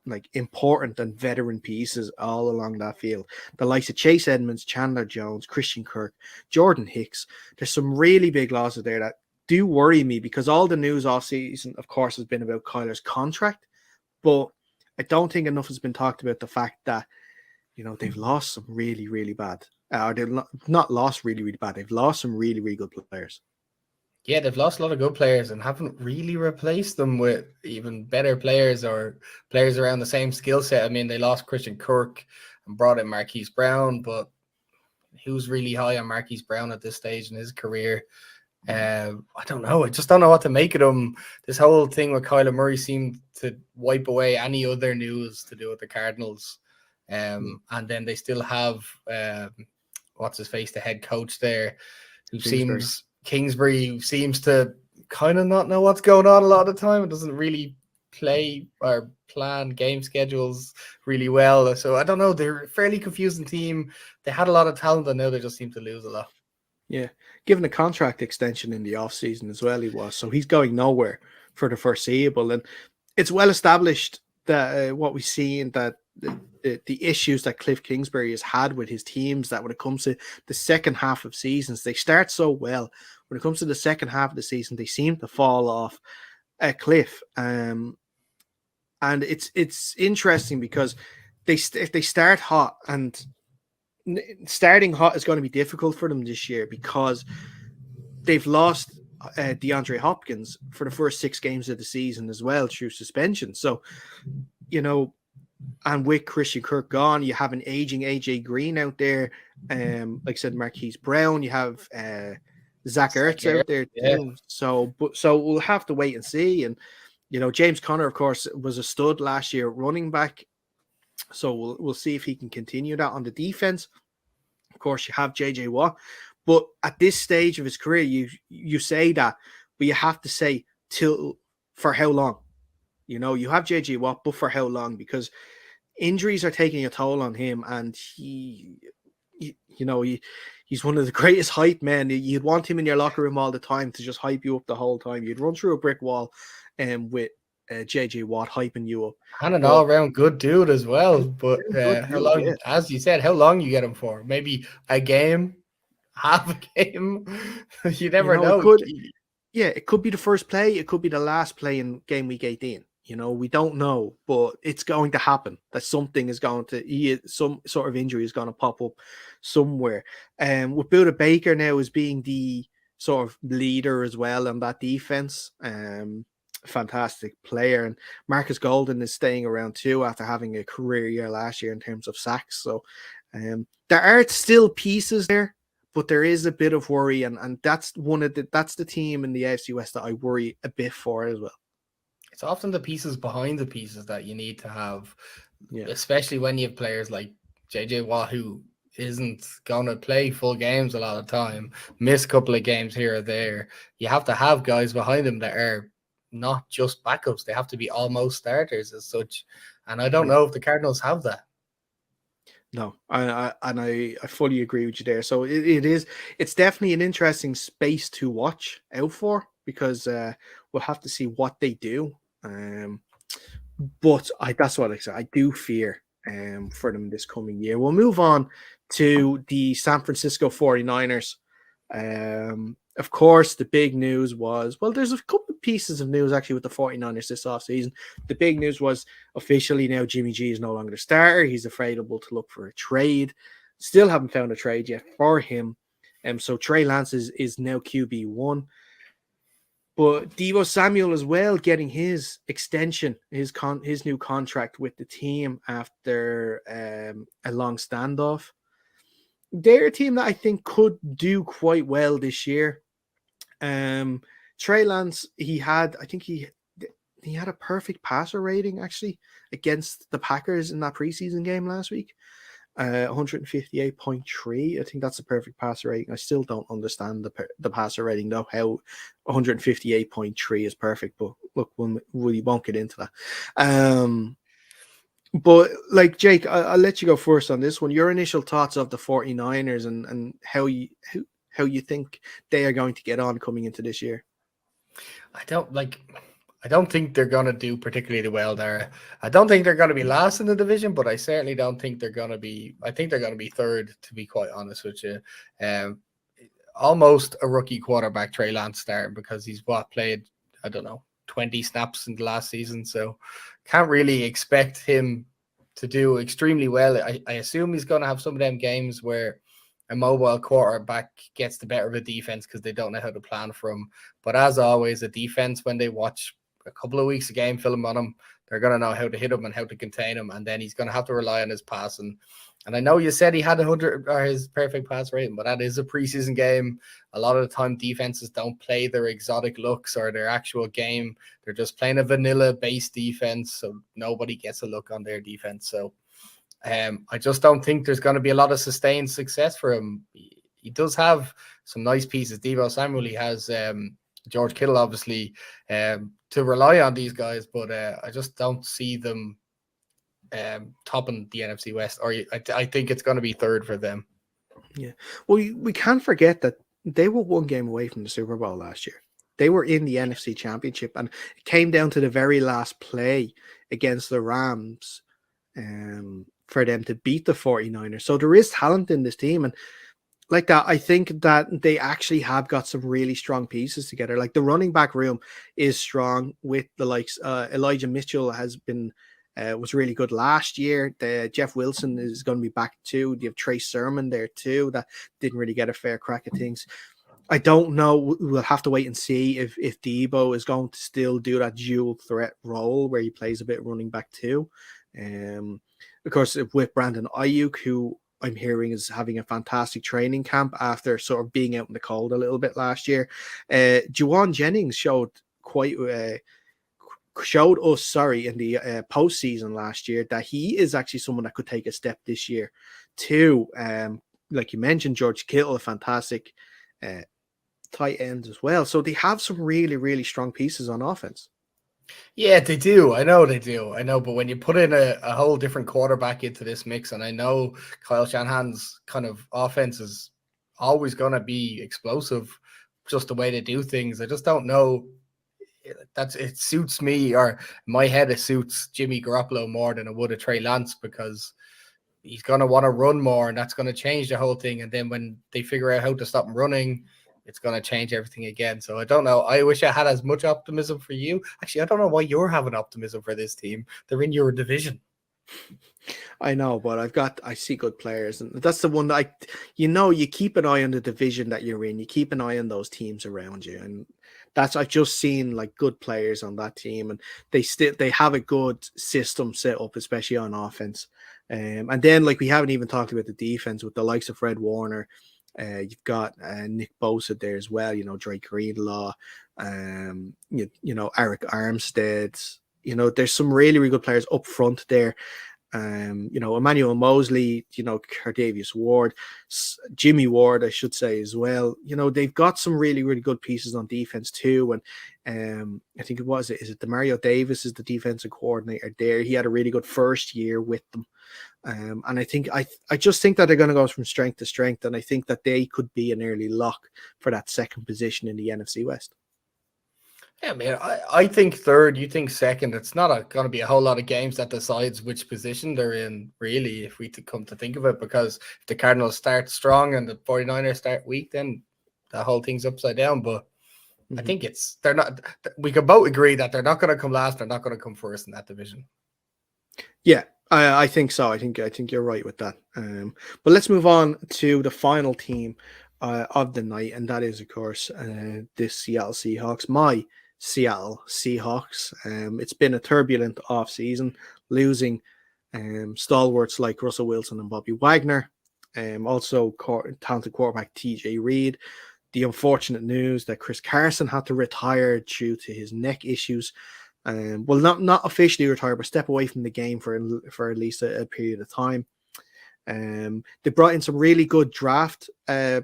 [SPEAKER 1] like important and veteran pieces all along that field. The likes of Chase Edmonds, Chandler Jones, Christian Kirk, Jordan Hicks. There's some really big losses there that do worry me, because all the news off season, of course, has been about Kyler's contract, but I don't think enough has been talked about the fact that, you know, they've lost some really, really bad. Or they've not lost really, really bad. They've lost some really, really good players.
[SPEAKER 2] Yeah, they've lost a lot of good players and haven't really replaced them with even better players or players around the same skill set. I mean, they lost Christian Kirk and brought in Marquise Brown, but who's really high on Marquise Brown at this stage in his career? I don't know. I just don't know what to make of them. This whole thing with Kyler Murray seemed to wipe away any other news to do with the Cardinals. And then they still have, what's his face, the head coach there, who Kingsbury seems to kind of not know what's going on a lot of the time. It doesn't really play or plan game schedules really well. So I don't know. They're a fairly confusing team. They had a lot of talent, and now they just seem to lose a lot.
[SPEAKER 1] Yeah. Given a contract extension in the offseason as well, he was. So he's going nowhere for the foreseeable. And it's well established that what we see in that the issues that Cliff Kingsbury has had with his teams, that when it comes to the second half of seasons, they start so well. When it comes to the second half of the season, they seem to fall off a cliff. And it's interesting because if they start hot, and starting hot is going to be difficult for them this year because they've lost DeAndre Hopkins for the first 6 games of the season as well through suspension. So, you know, and with Christian Kirk gone, you have an aging AJ Green out there. Like I said, Marquise Brown. You have Zach Ertz out there too. Yeah. So we'll have to wait and see. And you know, James Conner, of course, was a stud last year running back. So we'll see if he can continue that on the defense. Of course, you have JJ Watt, but at this stage of his career, you say that, but you have to say for how long. You know, you have JJ Watt, but for how long? Because injuries are taking a toll on him, and he's one of the greatest hype men. You'd want him in your locker room all the time to just hype you up the whole time. You'd run through a brick wall, with JJ Watt hyping you up.
[SPEAKER 2] And an all-around good dude as well. But how long? Yeah. As you said, how long you get him for? Maybe a game, half a game. You never know.
[SPEAKER 1] It could be the first play. It could be the last play in game week 18. You know, we don't know, but it's going to happen. That something is going to, some sort of injury is going to pop up somewhere. With Buda Baker now as being the sort of leader as well on that defense. Fantastic player. And Marcus Golden is staying around too after having a career year last year in terms of sacks. So there are still pieces there, but there is a bit of worry. And that's that's the team in the AFC West that I worry a bit for as well.
[SPEAKER 2] It's often the pieces behind the pieces that you need to have, especially when you have players like JJ Watt, who isn't going to play full games a lot of time, miss a couple of games here or there. You have to have guys behind him that are not just backups. They have to be almost starters as such. And I don't know if the Cardinals have that.
[SPEAKER 1] No, I fully agree with you there. So it's definitely an interesting space to watch out for, because we'll have to see what they do. But that's what I said. I do fear for them this coming year. We'll move on to the San Francisco 49ers. Of course, the big news was, well, there's a couple of pieces of news actually with the 49ers this offseason. The big news was officially now Jimmy G is no longer the starter. He's available to look for a trade. Still haven't found a trade yet for him. So Trey Lance is now QB1. But Deebo Samuel as well, getting his extension, his new contract with the team after a long standoff. They're a team that I think could do quite well this year. Trey Lance, he had a perfect passer rating actually against the Packers in that preseason game last week. 158.3. I think that's a perfect passer rating. I still don't understand the passer rating though, how 158.3 is perfect, but look, we won't get into that. But like Jake, I'll let you go first on this one. Your initial thoughts of the 49ers and how you think they are going to get on coming into this year.
[SPEAKER 2] I don't think they're going to do particularly well there. I don't think they're going to be last in the division, but I certainly don't think they're going to be. I think they're going to be third, to be quite honest with you. Almost a rookie quarterback, Trey Lance, starting, because he's played, I don't know, 20 snaps in the last season. So can't really expect him to do extremely well. I assume he's going to have some of them games where a mobile quarterback gets the better of a defense because they don't know how to plan for him. But as always, a defense, when they watch a couple of weeks of game film on him, they're going to know how to hit him and how to contain him, and then he's going to have to rely on his passing. And I know you said he had 100 or his perfect pass rating, but that is a preseason game. A lot of the time, defenses don't play their exotic looks or their actual game. They're just playing a vanilla base defense, so nobody gets a look on their defense. So I just don't think there's going to be a lot of sustained success for him. He does have some nice pieces. Deebo Samuel, he has George Kittle, obviously, to rely on these guys, but I just don't see them topping the NFC West, or I think it's going to be third for them.
[SPEAKER 1] Yeah. Well, we can't forget that they were one game away from the Super Bowl last year. They were in the NFC Championship, and it came down to the very last play against the Rams for them to beat the 49ers. So there is talent in this team, and like that, I think that they actually have got some really strong pieces together. Like the running back room is strong with the likes. Elijah Mitchell has been was really good last year. Jeff Wilson is going to be back too. You have Trey Sermon there too, that didn't really get a fair crack at things. I don't know. We'll have to wait and see if Deebo is going to still do that dual threat role where he plays a bit of running back too. Of course, with Brandon Ayuk, who I'm hearing is having a fantastic training camp after sort of being out in the cold a little bit last year. Juwan Jennings showed us in the postseason last year that he is actually someone that could take a step this year too. Like you mentioned, George Kittle, a fantastic tight end as well. So they have some really, really strong pieces on offense.
[SPEAKER 2] Yeah, they do. I know they do. I know, but when you put in a whole different quarterback into this mix, and I know Kyle Shanahan's kind of offense is always going to be explosive, just the way they do things. I just don't know. It suits me, or in my head, it suits Jimmy Garoppolo more than it would a Trey Lance, because he's going to want to run more, and that's going to change the whole thing. And then when they figure out how to stop him running, it's going to change everything again. So I don't know. I wish I had as much optimism for you. Actually, I don't know why you're having optimism for this team. They're in your division.
[SPEAKER 1] I know, but I see good players, and that's the one that you keep an eye on the division that you're in. You keep an eye on those teams around you, and I've just seen like good players on that team, and they have a good system set up, especially on offense. And then like we haven't even talked about the defense with the likes of Fred Warner. You've got Nick Bosa there as well. Drake Greenlaw, Eric Armstead. There's some really, really good players up front there. Emmanuel Mosley, Cardavius Ward, Jimmy Ward, I should say as well. They've got some really, really good pieces on defense too. And I think is it Demario Davis is the defensive coordinator there. He had a really good first year with them. And I just think that they're going to go from strength to strength. And I think that they could be an early lock for that second position in the NFC West.
[SPEAKER 2] Yeah, man, I think third, you think second. It's not going to be a whole lot of games that decides which position they're in, really, if we come to think of it, because if the Cardinals start strong and the 49ers start weak, then the whole thing's upside down. But I think they're not, we can both agree that they're not going to come last, they're not going to come first in that division.
[SPEAKER 1] Yeah, I think so. I think you're right with that. But let's move on to the final team of the night, and that is, of course, the Seattle Seahawks. My Seattle Seahawks. It's been a turbulent offseason, losing stalwarts like Russell Wilson and Bobby Wagner, also talented quarterback TJ Reed. The unfortunate news that Chris Carson had to retire due to his neck issues. Not officially retire, but step away from the game for at least a period of time. They brought in some really good draft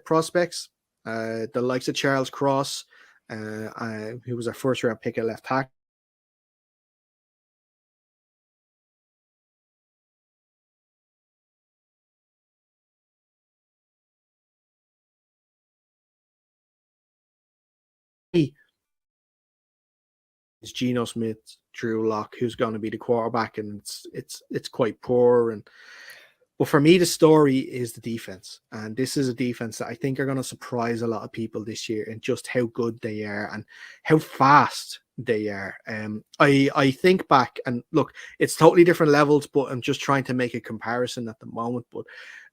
[SPEAKER 1] prospects, the likes of Charles Cross, who was our first round pick at left tackle. It's Geno Smith, Drew Lock, who's going to be the quarterback, and it's quite poor. But for me, the story is the defense, and this is a defense that I think are going to surprise a lot of people this year, and just how good they are and how fast they are. I think back, and look, it's totally different levels, but I'm just trying to make a comparison at the moment. But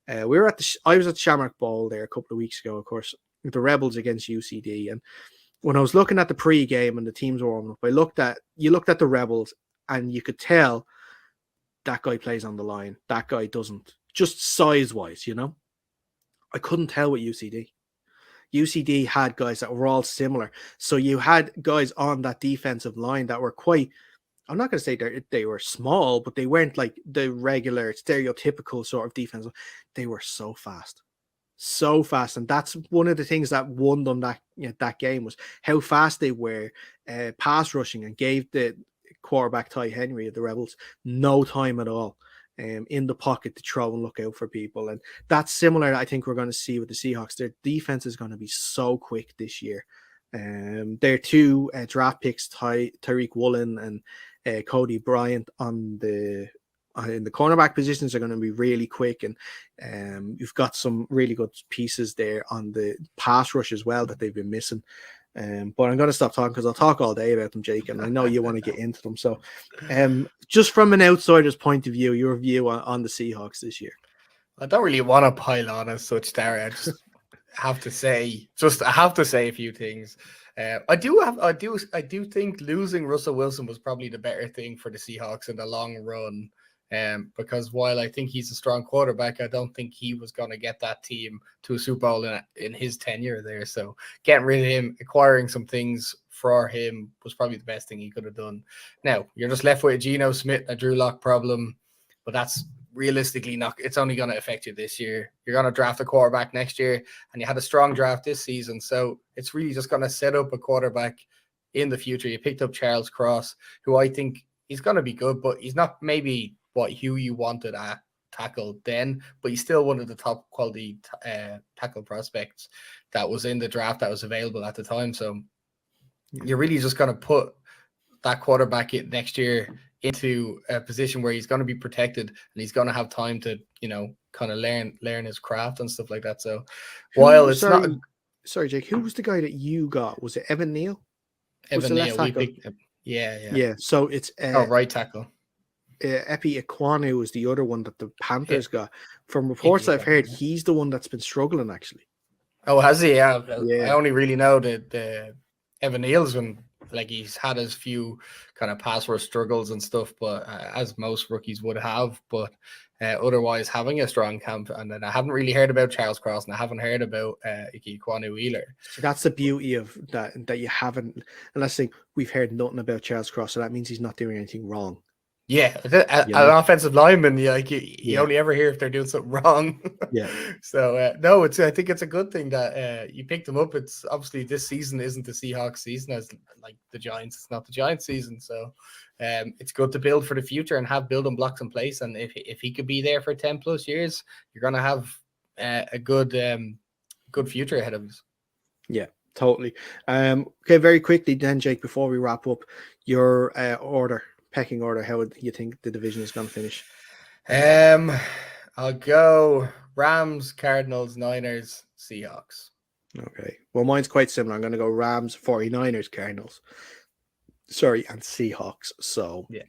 [SPEAKER 1] I was at the Shamrock Bowl there a couple of weeks ago, of course, with the Rebels against UCD, and when I was looking at the pre-game and the teams were warming up, you looked at the Rebels, and you could tell that guy plays on the line, that guy doesn't. Just size-wise, I couldn't tell with UCD. UCD had guys that were all similar. So you had guys on that defensive line that were quite, I'm not going to say they were small, but they weren't like the regular, stereotypical sort of defense. They were so fast. So fast, and that's one of the things that won them that game, was how fast they were pass rushing, and gave the quarterback Ty Henry of the Rebels no time at all in the pocket to throw and look out for people. And that's similar, I think, we're going to see with the Seahawks. Their defense is going to be so quick this year. Their two draft picks, Tyreek Woolen and Cody Bryant, in the cornerback positions, are going to be really quick, and you've got some really good pieces there on the pass rush as well that they've been missing. But I'm going to stop talking because I'll talk all day about them, Jake, and I know you want to get into them. So just from an outsider's point of view, your view on the Seahawks this year.
[SPEAKER 2] I don't really want to pile on as such, Darry. I just have to say a few things. I do think losing Russell Wilson was probably the better thing for the Seahawks in the long run. Because while I think he's a strong quarterback, I don't think he was going to get that team to a Super Bowl in his tenure there. So getting rid of him, acquiring some things for him, was probably the best thing he could have done. Now, you're just left with a Geno Smith, a Drew Lock problem, but that's realistically not, it's only going to affect you this year. You're going to draft a quarterback next year, and you had a strong draft this season. So it's really just going to set up a quarterback in the future. You picked up Charles Cross, who I think he's going to be good, but he's not maybe who you wanted at tackle then, but he's still one of the top quality tackle prospects that was in the draft that was available at the time. So you're really just going to put that quarterback next year into a position where he's going to be protected, and he's going to have time to, kind of learn his craft and stuff like that. So while it's not...
[SPEAKER 1] Sorry, Jake, who was the guy that you got? Was it Evan Neal?
[SPEAKER 2] Evan Neal. Yeah.
[SPEAKER 1] So it's...
[SPEAKER 2] right tackle.
[SPEAKER 1] Epi Ekwonu was the other one that the Panthers got. From reports I've heard, he's the one that's been struggling, actually.
[SPEAKER 2] Oh, has he? Yeah. I only really know that the Evan Neal's been, he's had his few kind of pass rush struggles and stuff, but as most rookies would have. But otherwise, having a strong camp. And then I haven't really heard about Charles Cross, and I haven't heard about Ekwonu either.
[SPEAKER 1] So that's the beauty of that you haven't, unless we've heard nothing about Charles Cross, so that means he's not doing anything wrong.
[SPEAKER 2] Yeah, an offensive lineman, you only ever hear if they're doing something wrong.
[SPEAKER 1] Yeah.
[SPEAKER 2] So no, I think it's a good thing that you picked them up. It's obviously this season isn't the Seahawks season as like the Giants. It's not the Giants season, so it's good to build for the future and have building blocks in place. And if he could be there for 10 plus years, you're gonna have a good future ahead of us.
[SPEAKER 1] Yeah. Totally. Okay, very quickly then, Jake, before we wrap up, your pecking order, how would you think the division is going to finish?
[SPEAKER 2] I'll go Rams, Cardinals, Niners, Seahawks.
[SPEAKER 1] Okay. Well, mine's quite similar. I'm going to go Rams, 49ers, Cardinals. And Seahawks. So
[SPEAKER 2] yeah,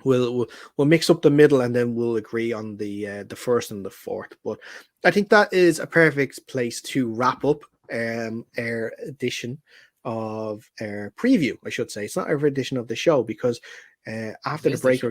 [SPEAKER 1] we'll mix up the middle and then we'll agree on the first and the fourth. But I think that is a perfect place to wrap up our edition of our preview, I should say. It's not our edition of the show because after the break,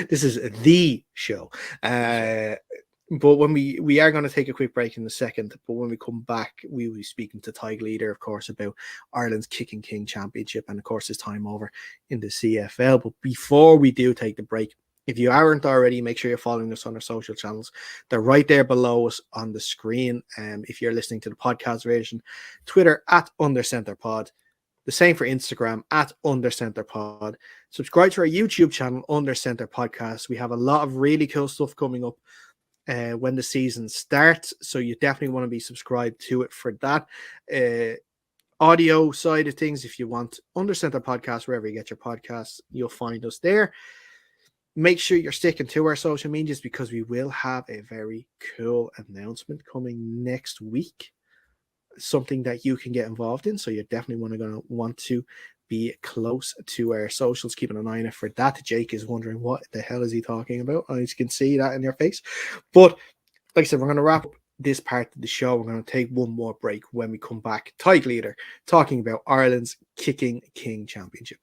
[SPEAKER 1] this is the show. But when we are going to take a quick break in a second, but when we come back, we will be speaking to Tig Leader, of course, about Ireland's Kicking King Championship and, of course, his time over in the CFL. But before we do take the break, if you aren't already, make sure you're following us on our social channels. They're right there below us on the screen. If you're listening to the podcast version, Twitter @UnderCenterPod. The same for Instagram @UnderCenterPod. Subscribe to our YouTube channel, Under Center Podcast. We have a lot of really cool stuff coming up when the season starts. So you definitely want to be subscribed to it for that. Audio side of things, if you want Under Center Podcast, wherever you get your podcasts, you'll find us there. Make sure you're sticking to our social medias because we will have a very cool announcement coming next week. Something that you can get involved in. So you're definitely going to want to be close to our socials, keeping an eye on it for that. Jake is wondering what the hell is he talking about. I can see that in your face. But like I said, we're going to wrap up this part of the show. We're going to take one more break. When we come back, Tig Leader talking about Ireland's Kicking King Championship.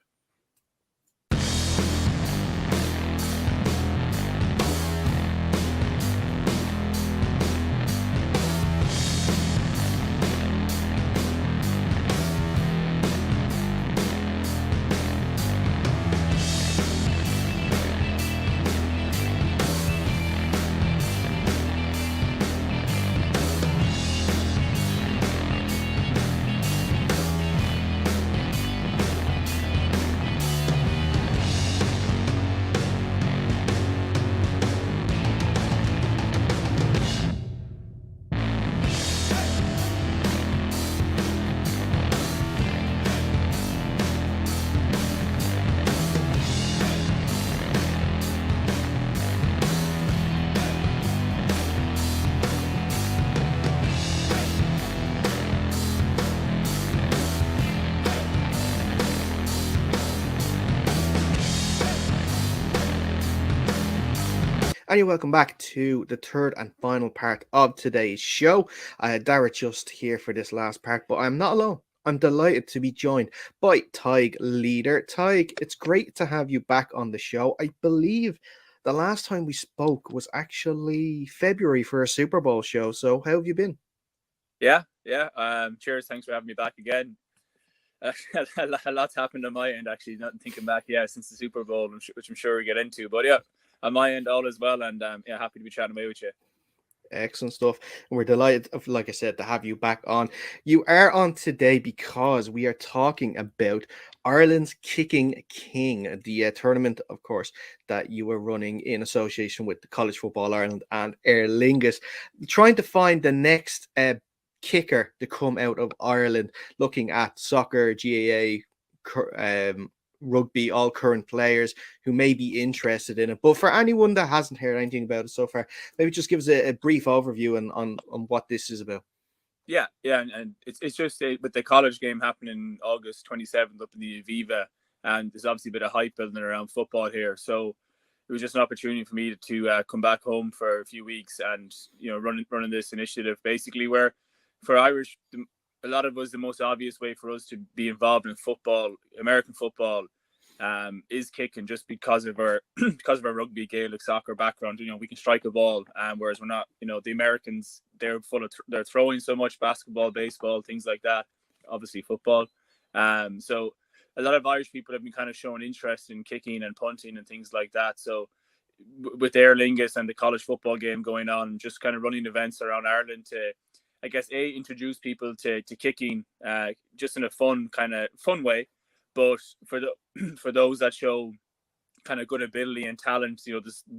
[SPEAKER 1] And you're welcome back to the third and final part of today's show. Dara just here for this last part, but I'm not alone. I'm delighted to be joined by Tig Leader. Tig, it's great to have you back on the show. I believe the last time we spoke was actually February for a Super Bowl show. So how have you been?
[SPEAKER 4] Yeah. Cheers. Thanks for having me back again. A lot's happened on my end, actually, not thinking back, since the Super Bowl, which I'm sure we get into. But yeah, on my end, all as well. And happy to be chatting away with you.
[SPEAKER 1] Excellent stuff. And we're delighted, like I said, to have you back on. You are on today because we are talking about Ireland's Kicking King, the tournament, of course, that you were running in association with the College Football Ireland and Aer Lingus, trying to find the next kicker to come out of Ireland, looking at soccer, GAA, rugby, all current players who may be interested in it. But for anyone that hasn't heard anything about it so far, maybe just give us a brief overview on what this is about.
[SPEAKER 4] Yeah, and it's just with the college game happening August 27th up in the Aviva, and there's obviously a bit of hype building around football here. So it was just an opportunity for me to come back home for a few weeks and running this initiative, basically where for Irish, a lot of us, the most obvious way for us to be involved in football, American football, is kicking, just because of our rugby, Gaelic soccer background. We can strike a ball, whereas we're not. The Americans, they're throwing so much basketball, baseball, things like that. Obviously football. So a lot of Irish people have been kind of showing interest in kicking and punting and things like that. So with Aer Lingus and the college football game going on, just kind of running events around Ireland to, I guess, introduce people to kicking, just in a fun way. But for those that show kind of good ability and talent,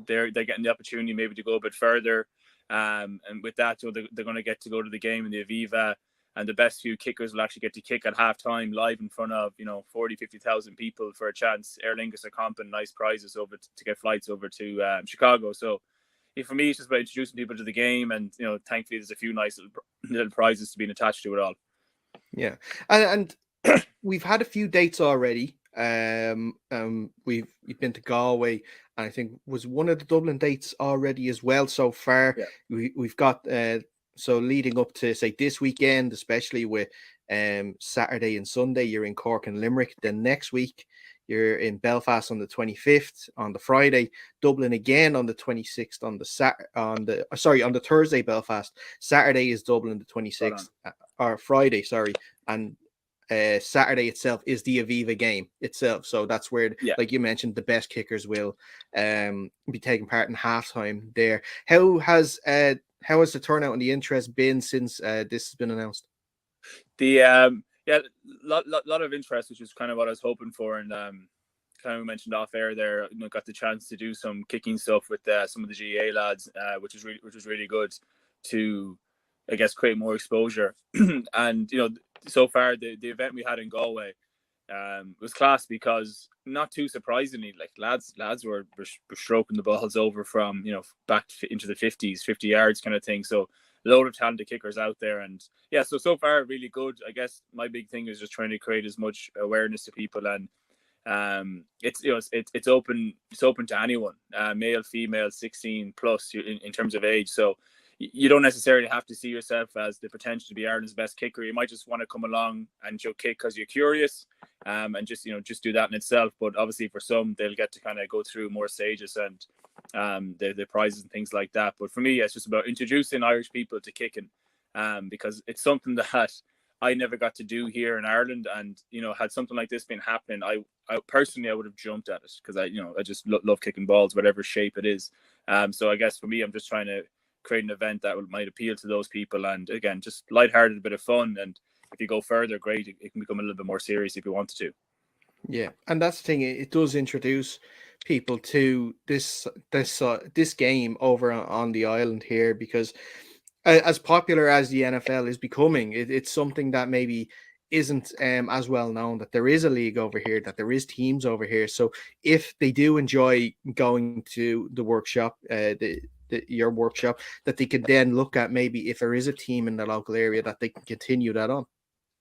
[SPEAKER 4] they're getting the opportunity maybe to go a bit further. And with that, they're going to get to go to the game in the Aviva, and the best few kickers will actually get to kick at halftime live in front of 40,000-50,000 people for a chance. Aer Lingus are comping nice prizes over to get flights over to Chicago. So for me, it's just about introducing people to the game, and thankfully there's a few nice little prizes to being attached to it all.
[SPEAKER 1] Yeah, and we've had a few dates already. We've been to Galway, and I think was one of the Dublin dates already as well so far. Yeah. We've got so leading up to, say, this weekend, especially with Saturday and Sunday, you're in Cork and Limerick. Then next week you're in Belfast on the 25th on the Friday, Dublin again on the 26th on the Thursday, Belfast. Saturday is Dublin the 26th, or Friday, sorry, and Saturday itself is the Aviva game itself. So that's where, like you mentioned, the best kickers will be taking part in halftime there. How has the turnout and the interest been since this has been announced?
[SPEAKER 4] Lot of interest, which is kind of what I was hoping for, and kind of mentioned off air there. Got the chance to do some kicking stuff with some of the GA lads, which was really good to, I guess, create more exposure. And so far the event we had in Galway was class, because not too surprisingly, like lads were stroking the balls over from back into the 50s, 50 yards kind of thing. So a load of talented kickers out there, and so far really good. I guess my big thing is just trying to create as much awareness to people, and it's open to anyone, male, female, 16 plus in terms of age. So you don't necessarily have to see yourself as the potential to be Ireland's best kicker. You might just want to come along and kick because you're curious, and just do that in itself. But obviously for some, they'll get to kind of go through more stages and the prizes and things like that. But for me, it's just about introducing Irish people to kicking, because it's something that I never got to do here in Ireland. And had something like this been happening, I personally would have jumped at it, because I just love kicking balls, whatever shape it is. So I guess for me, I'm just trying to create an event that might appeal to those people, and again, just lighthearted, a bit of fun. And if you go further, great, it can become a little bit more serious if you wanted to.
[SPEAKER 1] Yeah, and that's the thing, it does introduce people to this game over on the island here, because as popular as the NFL is becoming, it's something that maybe isn't as well known, that there is a league over here, that there is teams over here. So if they do enjoy going to the workshop, your workshop, that they could then look at maybe if there is a team in the local area that they can continue that on.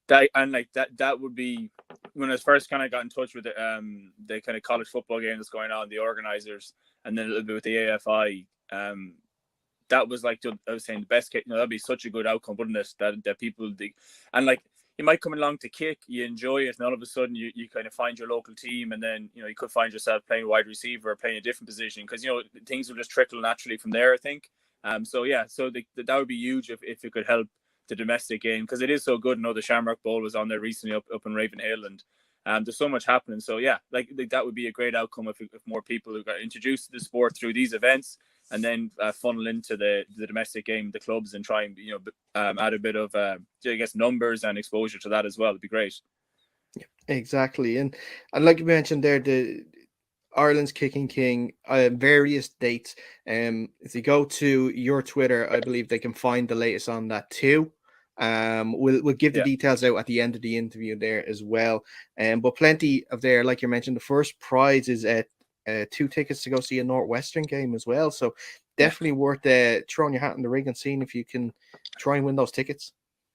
[SPEAKER 4] That would be, when I first kind of got in touch with the kind of college football game that's going on, the organizers, and then a little bit with the AFI. That was like, I was saying, the best case. That'd be such a good outcome, wouldn't it? That people, and like, you might come along to kick, you enjoy it, and all of a sudden you kind of find your local team, and then you could find yourself playing wide receiver or playing a different position, because things will just trickle naturally from there, I think. So that would be huge if it could help the domestic game, because it is so good. The Shamrock Bowl was on there recently up in Ravenhill, and there's so much happening. So like that would be a great outcome if more people who got introduced to the sport through these events, and then funnel into the domestic game, the clubs, and try and add a bit of I guess numbers and exposure to that as well. It'd be great.
[SPEAKER 1] Yeah, exactly. And like you mentioned there, the Ireland's Kicking King, various dates. If you go to your Twitter, I believe they can find the latest on that too. We'll give the details out at the end of the interview there as well. But plenty of there, like you mentioned, the first prize is 2 tickets to go see a Northwestern game as well. So definitely worth throwing your hat in the ring and seeing if you can try and win those tickets.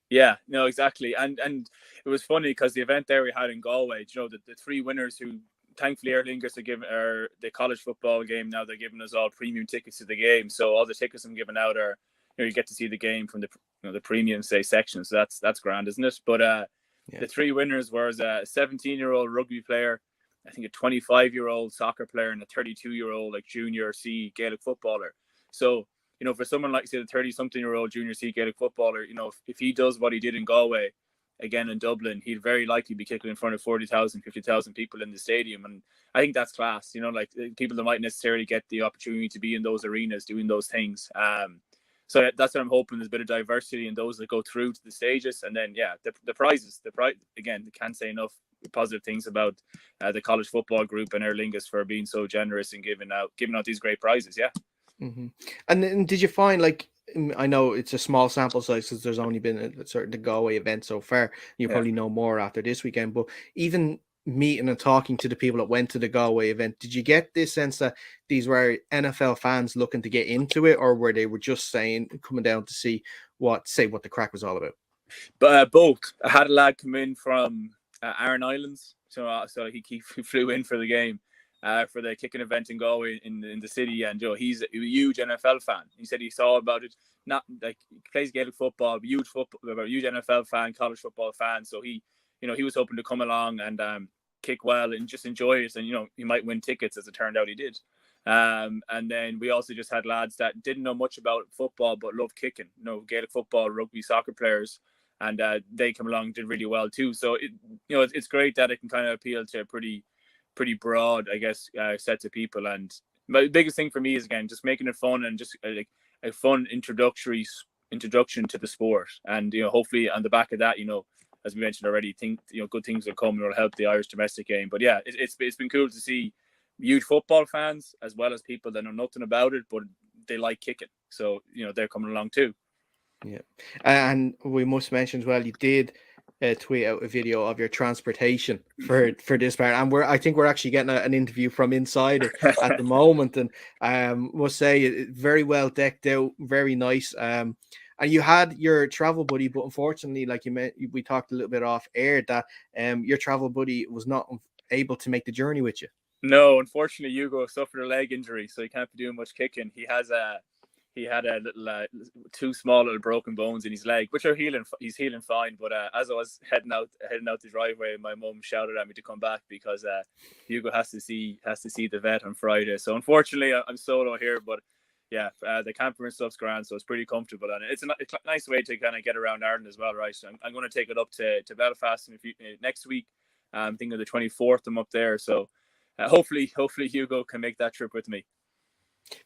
[SPEAKER 4] Yeah, no, exactly. And it was funny because the event there we had in Galway, the 3 winners who, thankfully, Aer Lingus are the college football game. Now they're giving us all premium tickets to the game. So all the tickets I'm giving out are, you get to see the game from the premium section. So that's grand, isn't it? But the 3 winners was a 17-year-old rugby player, I think a 25-year-old soccer player, and a 32-year-old junior C Gaelic footballer. So for someone like, say, the 30-something-year-old junior C Gaelic footballer, if he does what he did in Galway, again in Dublin, he'd very likely be kicking in front of 40,000, 50,000 people in the stadium. And I think that's class, like people that might necessarily get the opportunity to be in those arenas doing those things. So that's what I'm hoping. There's a bit of diversity in those that go through to the stages. And then, the prizes, again, can't say enough positive things about the college football group and Aer Lingus for being so generous and giving out these great prizes. Yeah.
[SPEAKER 1] Mm-hmm. And did you find, like, I know it's a small sample size because there's only been a certain Galway event so far. You probably know more after this weekend, but even meeting and talking to the people that went to the Galway event, did you get this sense that these were NFL fans looking to get into it, or were they just coming down to see what the crack was all about?
[SPEAKER 4] But both. I had a lad come in from Aran Islands, so he flew in for the game. For the kicking event in Galway in the city, and he's a huge NFL fan. He said he saw about it, not like he plays Gaelic football, huge NFL fan, college football fan. So he was hoping to come along and kick well and just enjoy it, and he might win tickets, as it turned out he did. And then we also just had lads that didn't know much about football but loved kicking, Gaelic football, rugby, soccer players, and they came along and did really well too. So it's great that it can kind of appeal to a pretty broad, I guess, sets of people. And my biggest thing for me is, again, just making it fun and just like a fun introduction to the sport. And hopefully on the back of that, as we mentioned already, good things will come and will help the Irish domestic game. But yeah, it's been cool to see huge football fans as well as people that know nothing about it, but they like kicking. So they're coming along too.
[SPEAKER 1] Yeah, and we must mention as well, you did tweet out a video of your transportation for this part, and I think we're actually getting an interview from inside it at the moment, and must say very well decked out, very nice. And you had your travel buddy, but unfortunately, like we talked a little bit off air, that your travel buddy was not able to make the journey with you.
[SPEAKER 4] No, unfortunately, Hugo suffered a leg injury, so he can't be doing much kicking. He had a little two small little broken bones in his leg, which are healing. He's healing fine. But as I was heading out the driveway, my mum shouted at me to come back because Hugo has to see the vet on Friday. So unfortunately, I'm solo here. But yeah, the camper and stuff's grand, so it's pretty comfortable, and it's a nice way to kind of get around Ireland as well, right? So I'm going to take it up to Belfast next week. I'm thinking the 24th. I'm up there, so hopefully Hugo can make that trip with me.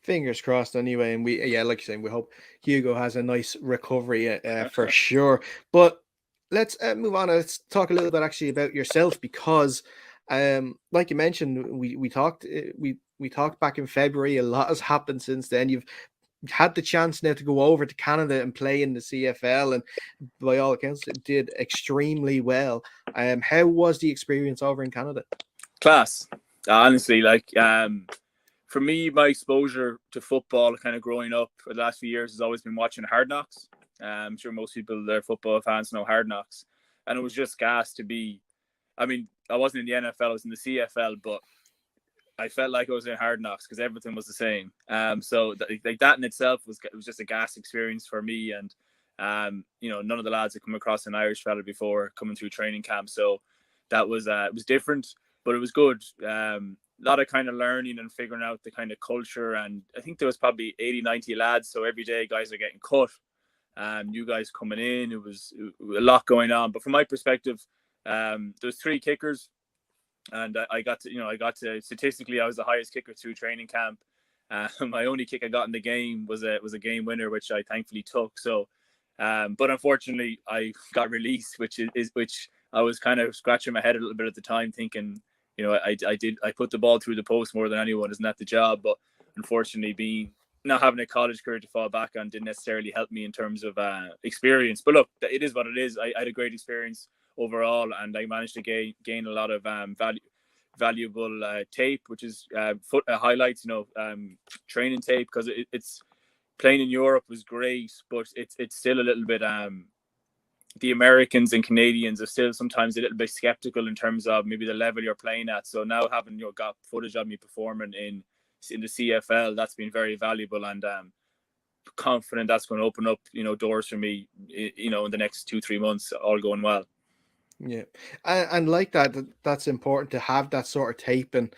[SPEAKER 1] Fingers crossed anyway, and like you're saying, we hope Hugo has a nice recovery for sure. But let's move on. Let's talk a little bit actually about yourself, because like you mentioned, we talked back in February. A lot has happened since then. You've had the chance now to go over to Canada and play in the CFL, and by all accounts it did extremely well. How was the experience over in Canada?
[SPEAKER 4] Class, honestly. For me, my exposure to football kind of growing up for the last few years has always been watching Hard Knocks. I'm sure most people that are football fans know Hard Knocks. And it was just gas to be, I wasn't in the NFL, I was in the CFL, but I felt like I was in Hard Knocks because everything was the same. So that in itself was just a gas experience for me. And, none of the lads had come across an Irish fella before coming through training camp. So that was, it was different, but it was good. A lot of kind of learning and figuring out the kind of culture, and I think there was probably 80-90 lads, so every day guys are getting cut, new guys coming in. It was a lot going on, but from my perspective, there's 3 kickers, and I got to statistically I was the highest kicker through training camp. My only kick I got in the game was a game winner, which I thankfully took. So but unfortunately I got released, which I was kind of scratching my head a little bit at the time, thinking, I put the ball through the post more than anyone. Isn't that the job? But unfortunately, not having a college career to fall back on didn't necessarily help me in terms of experience. But look, it is what it is. I had a great experience overall, and I managed to gain a lot of valuable tape, which is highlights, training tape, because it's playing in Europe was great, but it's still a little bit the Americans and Canadians are still sometimes a little bit skeptical in terms of maybe the level you're playing at. So now having got footage of me performing in the CFL, that's been very valuable, and confident that's going to open up doors for me in the next 2-3 months, all going well.
[SPEAKER 1] Yeah, and like that's important to have that sort of tape. And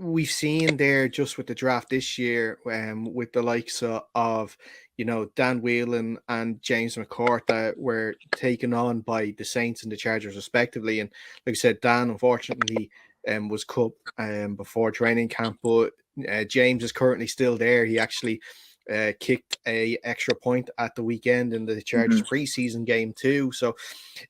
[SPEAKER 1] we've seen there just with the draft this year, with the likes of Dan Whelan and James McCourt that were taken on by the Saints and the Chargers respectively. And like I said, Dan unfortunately was cut before training camp, but James is currently still there. He actually kicked a extra point at the weekend in the Chargers preseason game too. So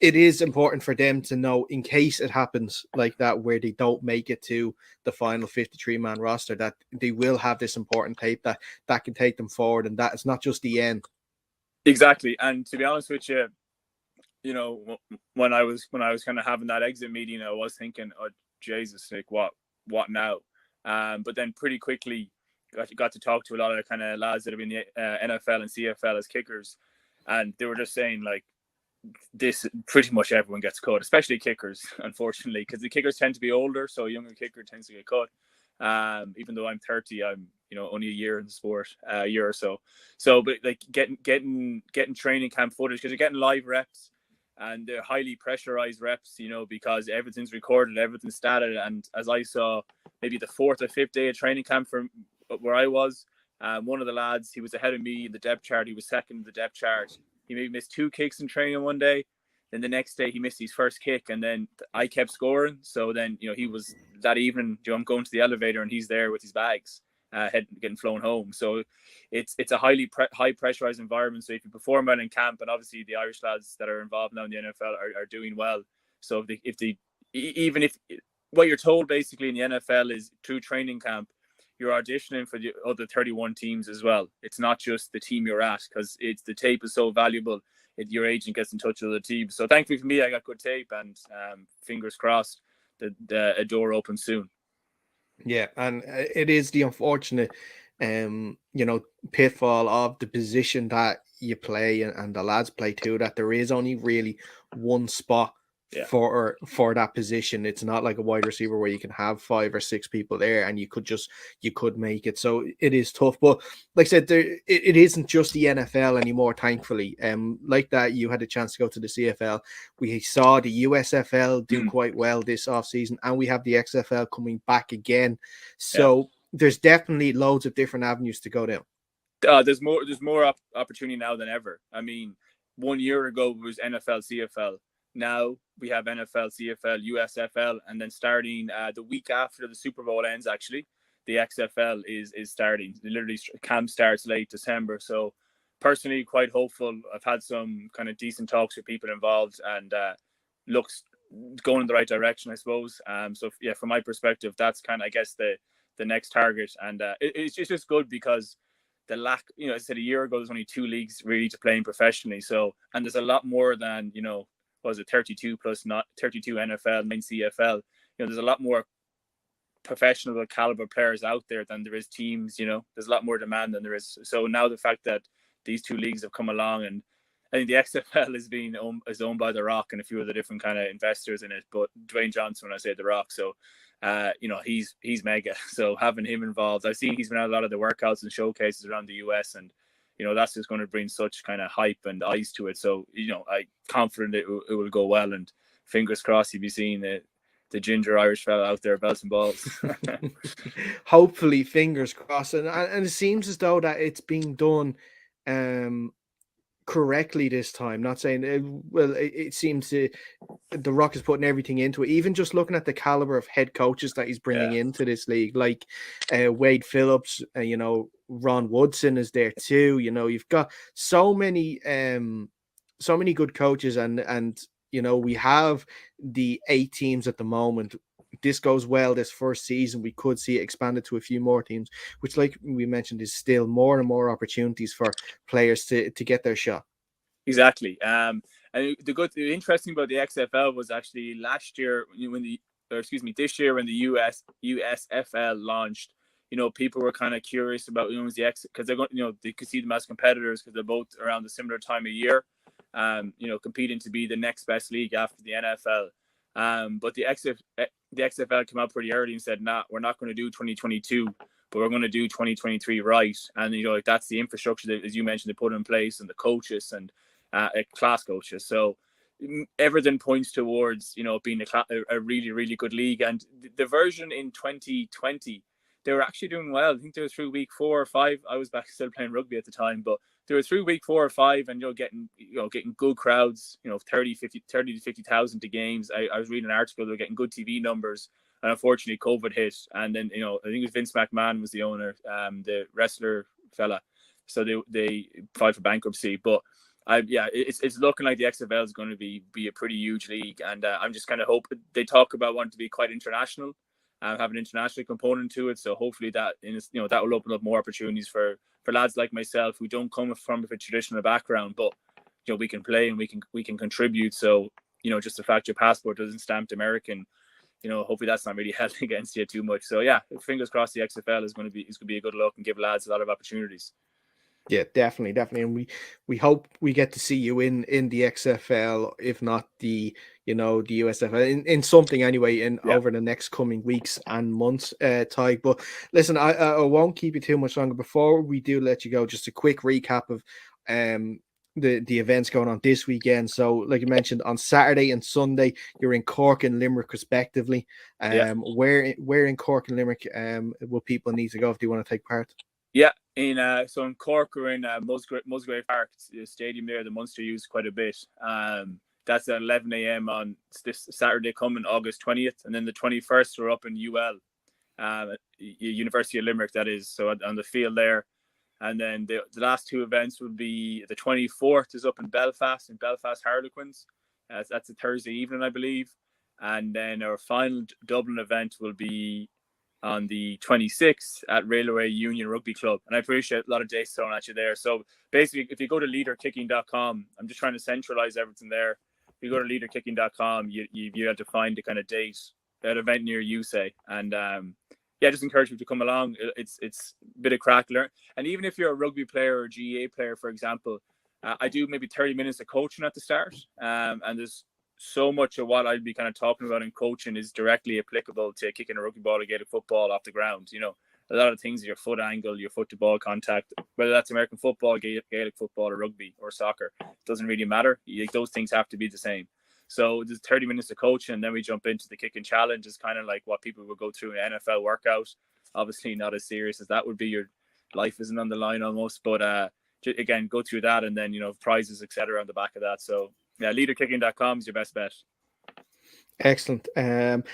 [SPEAKER 1] it is important for them to know, in case it happens like that, where they don't make it to the final 53-man roster, that they will have this important tape that can take them forward, and that it's not just the end.
[SPEAKER 4] Exactly. And to be honest with you, when I was kind of having that exit meeting, I was thinking, oh Jesus, like what now? But then pretty quickly got to talk to a lot of kind of lads that have been in the NFL and CFL as kickers, and they were just saying like, this pretty much everyone gets cut, especially kickers, unfortunately, because the kickers tend to be older, so a younger kicker tends to get cut. Even though I'm 30, I'm only a year in the sport, a year or so. But like getting training camp footage, because you're getting live reps, and they're highly pressurized reps, because everything's recorded, everything's statted. And as I saw, maybe the 4th or 5th day of training camp from where I was, one of the lads, he was ahead of me in the depth chart. He was second in the depth chart. He maybe missed 2 kicks in training one day. Then the next day he missed his first kick, and then I kept scoring. So then, he was that evening, I'm going to the elevator and he's there with his bags, getting flown home. So it's a high pressurized environment. So if you perform well in camp, and obviously the Irish lads that are involved now in the NFL are doing well. So even if what you're told basically in the NFL is through training camp, you're auditioning for the other 31 teams as well. It's not just the team you're at, because the tape is so valuable. Your agent gets in touch with the team. So thankfully for me, I got good tape, and fingers crossed that a door opens soon.
[SPEAKER 1] Yeah, and it is the unfortunate, pitfall of the position that you play and the lads play too, that there is only really one spot for that position. It's not like a wide receiver where you can have 5 or 6 people there and you could make it. So it is tough. But like I said, it isn't just the NFL anymore, thankfully. Like that, you had a chance to go to the CFL. We saw the USFL do quite well this offseason, and we have the XFL coming back again. So there's definitely loads of different avenues to go down.
[SPEAKER 4] There's more opportunity now than ever. I mean, 1 year ago it was NFL, CFL. Now we have NFL, CFL, USFL, and then starting the week after the Super Bowl ends, actually, the XFL is starting. Literally, camp starts late December. So personally, quite hopeful. I've had some kind of decent talks with people involved, and looks going in the right direction, I suppose. So yeah, from my perspective, that's kind of, I guess, the next target. And it's just good because the lack, I said a year ago, there's only 2 leagues really to playing professionally. So, and there's a lot more than, was it 32 plus not 32 NFL, 9 CFL. There's a lot more professional caliber players out there than there is teams. There's a lot more demand than there is. So now the fact that these 2 leagues have come along, and I think the XFL is owned by The Rock and a few of the different kind of investors in it. But Dwayne Johnson, when I say The Rock, so he's mega. So having him involved, I've seen he's been at a lot of the workouts and showcases around the US, and that's just going to bring such kind of hype and eyes to it. So, I'm confident it will go well, and fingers crossed you'll be seeing the ginger Irish fella out there belts and balls.
[SPEAKER 1] Hopefully, fingers crossed. And it seems as though that it's being done correctly this time. Not saying it seems The Rock is putting everything into it. Even just looking at the caliber of head coaches that he's bringing into this league, like Wade Phillips, Ron Woodson is there too. You've got so many good coaches, and we have the 8 teams at the moment. This goes well this first season, we could see it expanded to a few more teams, which, like we mentioned, is still more and more opportunities for players to get their shot.
[SPEAKER 4] Exactly. And the interesting about the XFL was actually last year this year when the USFL launched. People were kind of curious about the X, because they're going, they could see them as competitors because they're both around the similar time of year, competing to be the next best league after the NFL. But the XFL came out pretty early and said, nah, we're not going to do 2022, but we're going to do 2023 right. And, that's the infrastructure that, as you mentioned, they put in place, and the coaches and class coaches. So everything points towards, being a really, really good league. And the version in 2020, they were actually doing well. I think they were through week 4 or 5. I was back still playing rugby at the time, but they were through week 4 or 5 and getting good crowds, 30 to 50,000 to games. I was reading an article, they were getting good TV numbers, and unfortunately COVID hit, and then I think it was Vince McMahon was the owner, the wrestler fella, so they filed for bankruptcy. But it's looking like the XFL is going to be a pretty huge league, and I'm just kind of hoping. They talk about wanting to be quite international, have an international component to it. So hopefully that will open up more opportunities for lads like myself who don't come from a traditional background, but we can play and we can contribute. So just the fact your passport doesn't stamp American, hopefully that's not really held against you too much. So yeah, fingers crossed the XFL is going to be a good look and give lads a lot of opportunities.
[SPEAKER 1] Yeah, definitely, and we hope we get to see you in the XFL, if not the the USFL, in something anyway, over the next coming weeks and months, Ty. But listen, I won't keep you too much longer. Before we do let you go, just a quick recap of the events going on this weekend. So, like you mentioned, on Saturday and Sunday, you're in Cork and Limerick respectively. Where in Cork and Limerick will people need to go if they want to take part?
[SPEAKER 4] Yeah, in Cork, we're in Musgrave Park, the stadium there. The Munster use quite a bit. That's at 11 a.m. on this Saturday coming, August 20th, and then the 21st we're up in UL, University of Limerick. That is, so on the field there. And then the last 2 events would be the 24th is up in Belfast Harlequins. That's a Thursday evening, I believe. And then our final Dublin event will be on the 26th at Railway Union Rugby Club. And I appreciate a lot of dates thrown at you there. So basically, if you go to leaderkicking.com, I'm just trying to centralize everything there. If you go to leaderkicking.com, you have to find the kind of date, that event near you, say. And just encourage you to come along. It's a bit of crack learn. And even if you're a rugby player or a GAA player, for example, I do maybe 30 minutes of coaching at the start. And there's so much of what I'd be kind of talking about in coaching is directly applicable to kicking a rugby ball or getting football off the ground. A lot of things, your foot angle, your foot to ball contact, whether that's American football, Gaelic football, or rugby or soccer, doesn't really matter. Those things have to be the same. So there's 30 minutes of coaching, and then we jump into the kicking challenge. It's kind of like what people would go through an NFL workout. Obviously not as serious as that would be. Your life isn't on the line almost, but again, go through that, and then prizes, etc. on the back of that. So yeah, leaderkicking.com is your best bet.
[SPEAKER 1] Excellent. And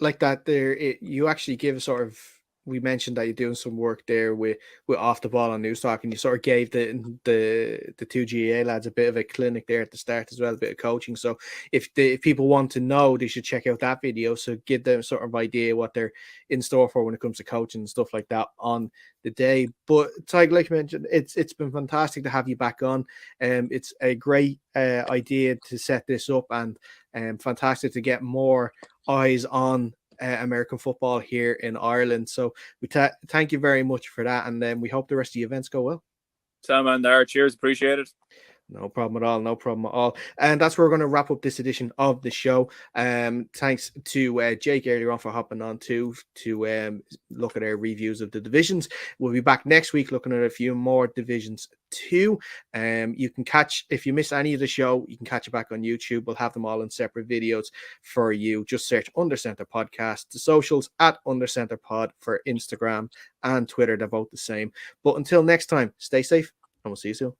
[SPEAKER 1] like that, you actually give sort of. We mentioned that you're doing some work there with Off the Ball on News Talk, and you sort of gave the 2 GAA lads a bit of a clinic there at the start as well, a bit of coaching. So if people want to know, they should check out that video. So give them sort of idea what they're in store for when it comes to coaching and stuff like that on the day. But Tig, like you mentioned, it's been fantastic to have you back on. It's a great idea to set this up, and fantastic to get more eyes on American football here in Ireland. So we thank you very much for that, and then we hope the rest of the events go well.
[SPEAKER 4] Sam and there, cheers, appreciate it.
[SPEAKER 1] No problem at all. And that's where we're going to wrap up this edition of the show. Thanks to Jake earlier on for hopping on to look at our reviews of the divisions. We'll be back next week looking at a few more divisions too. You can catch, if you miss any of the show, you can catch it back on YouTube. We'll have them all in separate videos for you. Just search Under Center Podcast. The socials at Under Center Pod for Instagram and Twitter. They're both the same. But until next time, stay safe and we'll see you soon.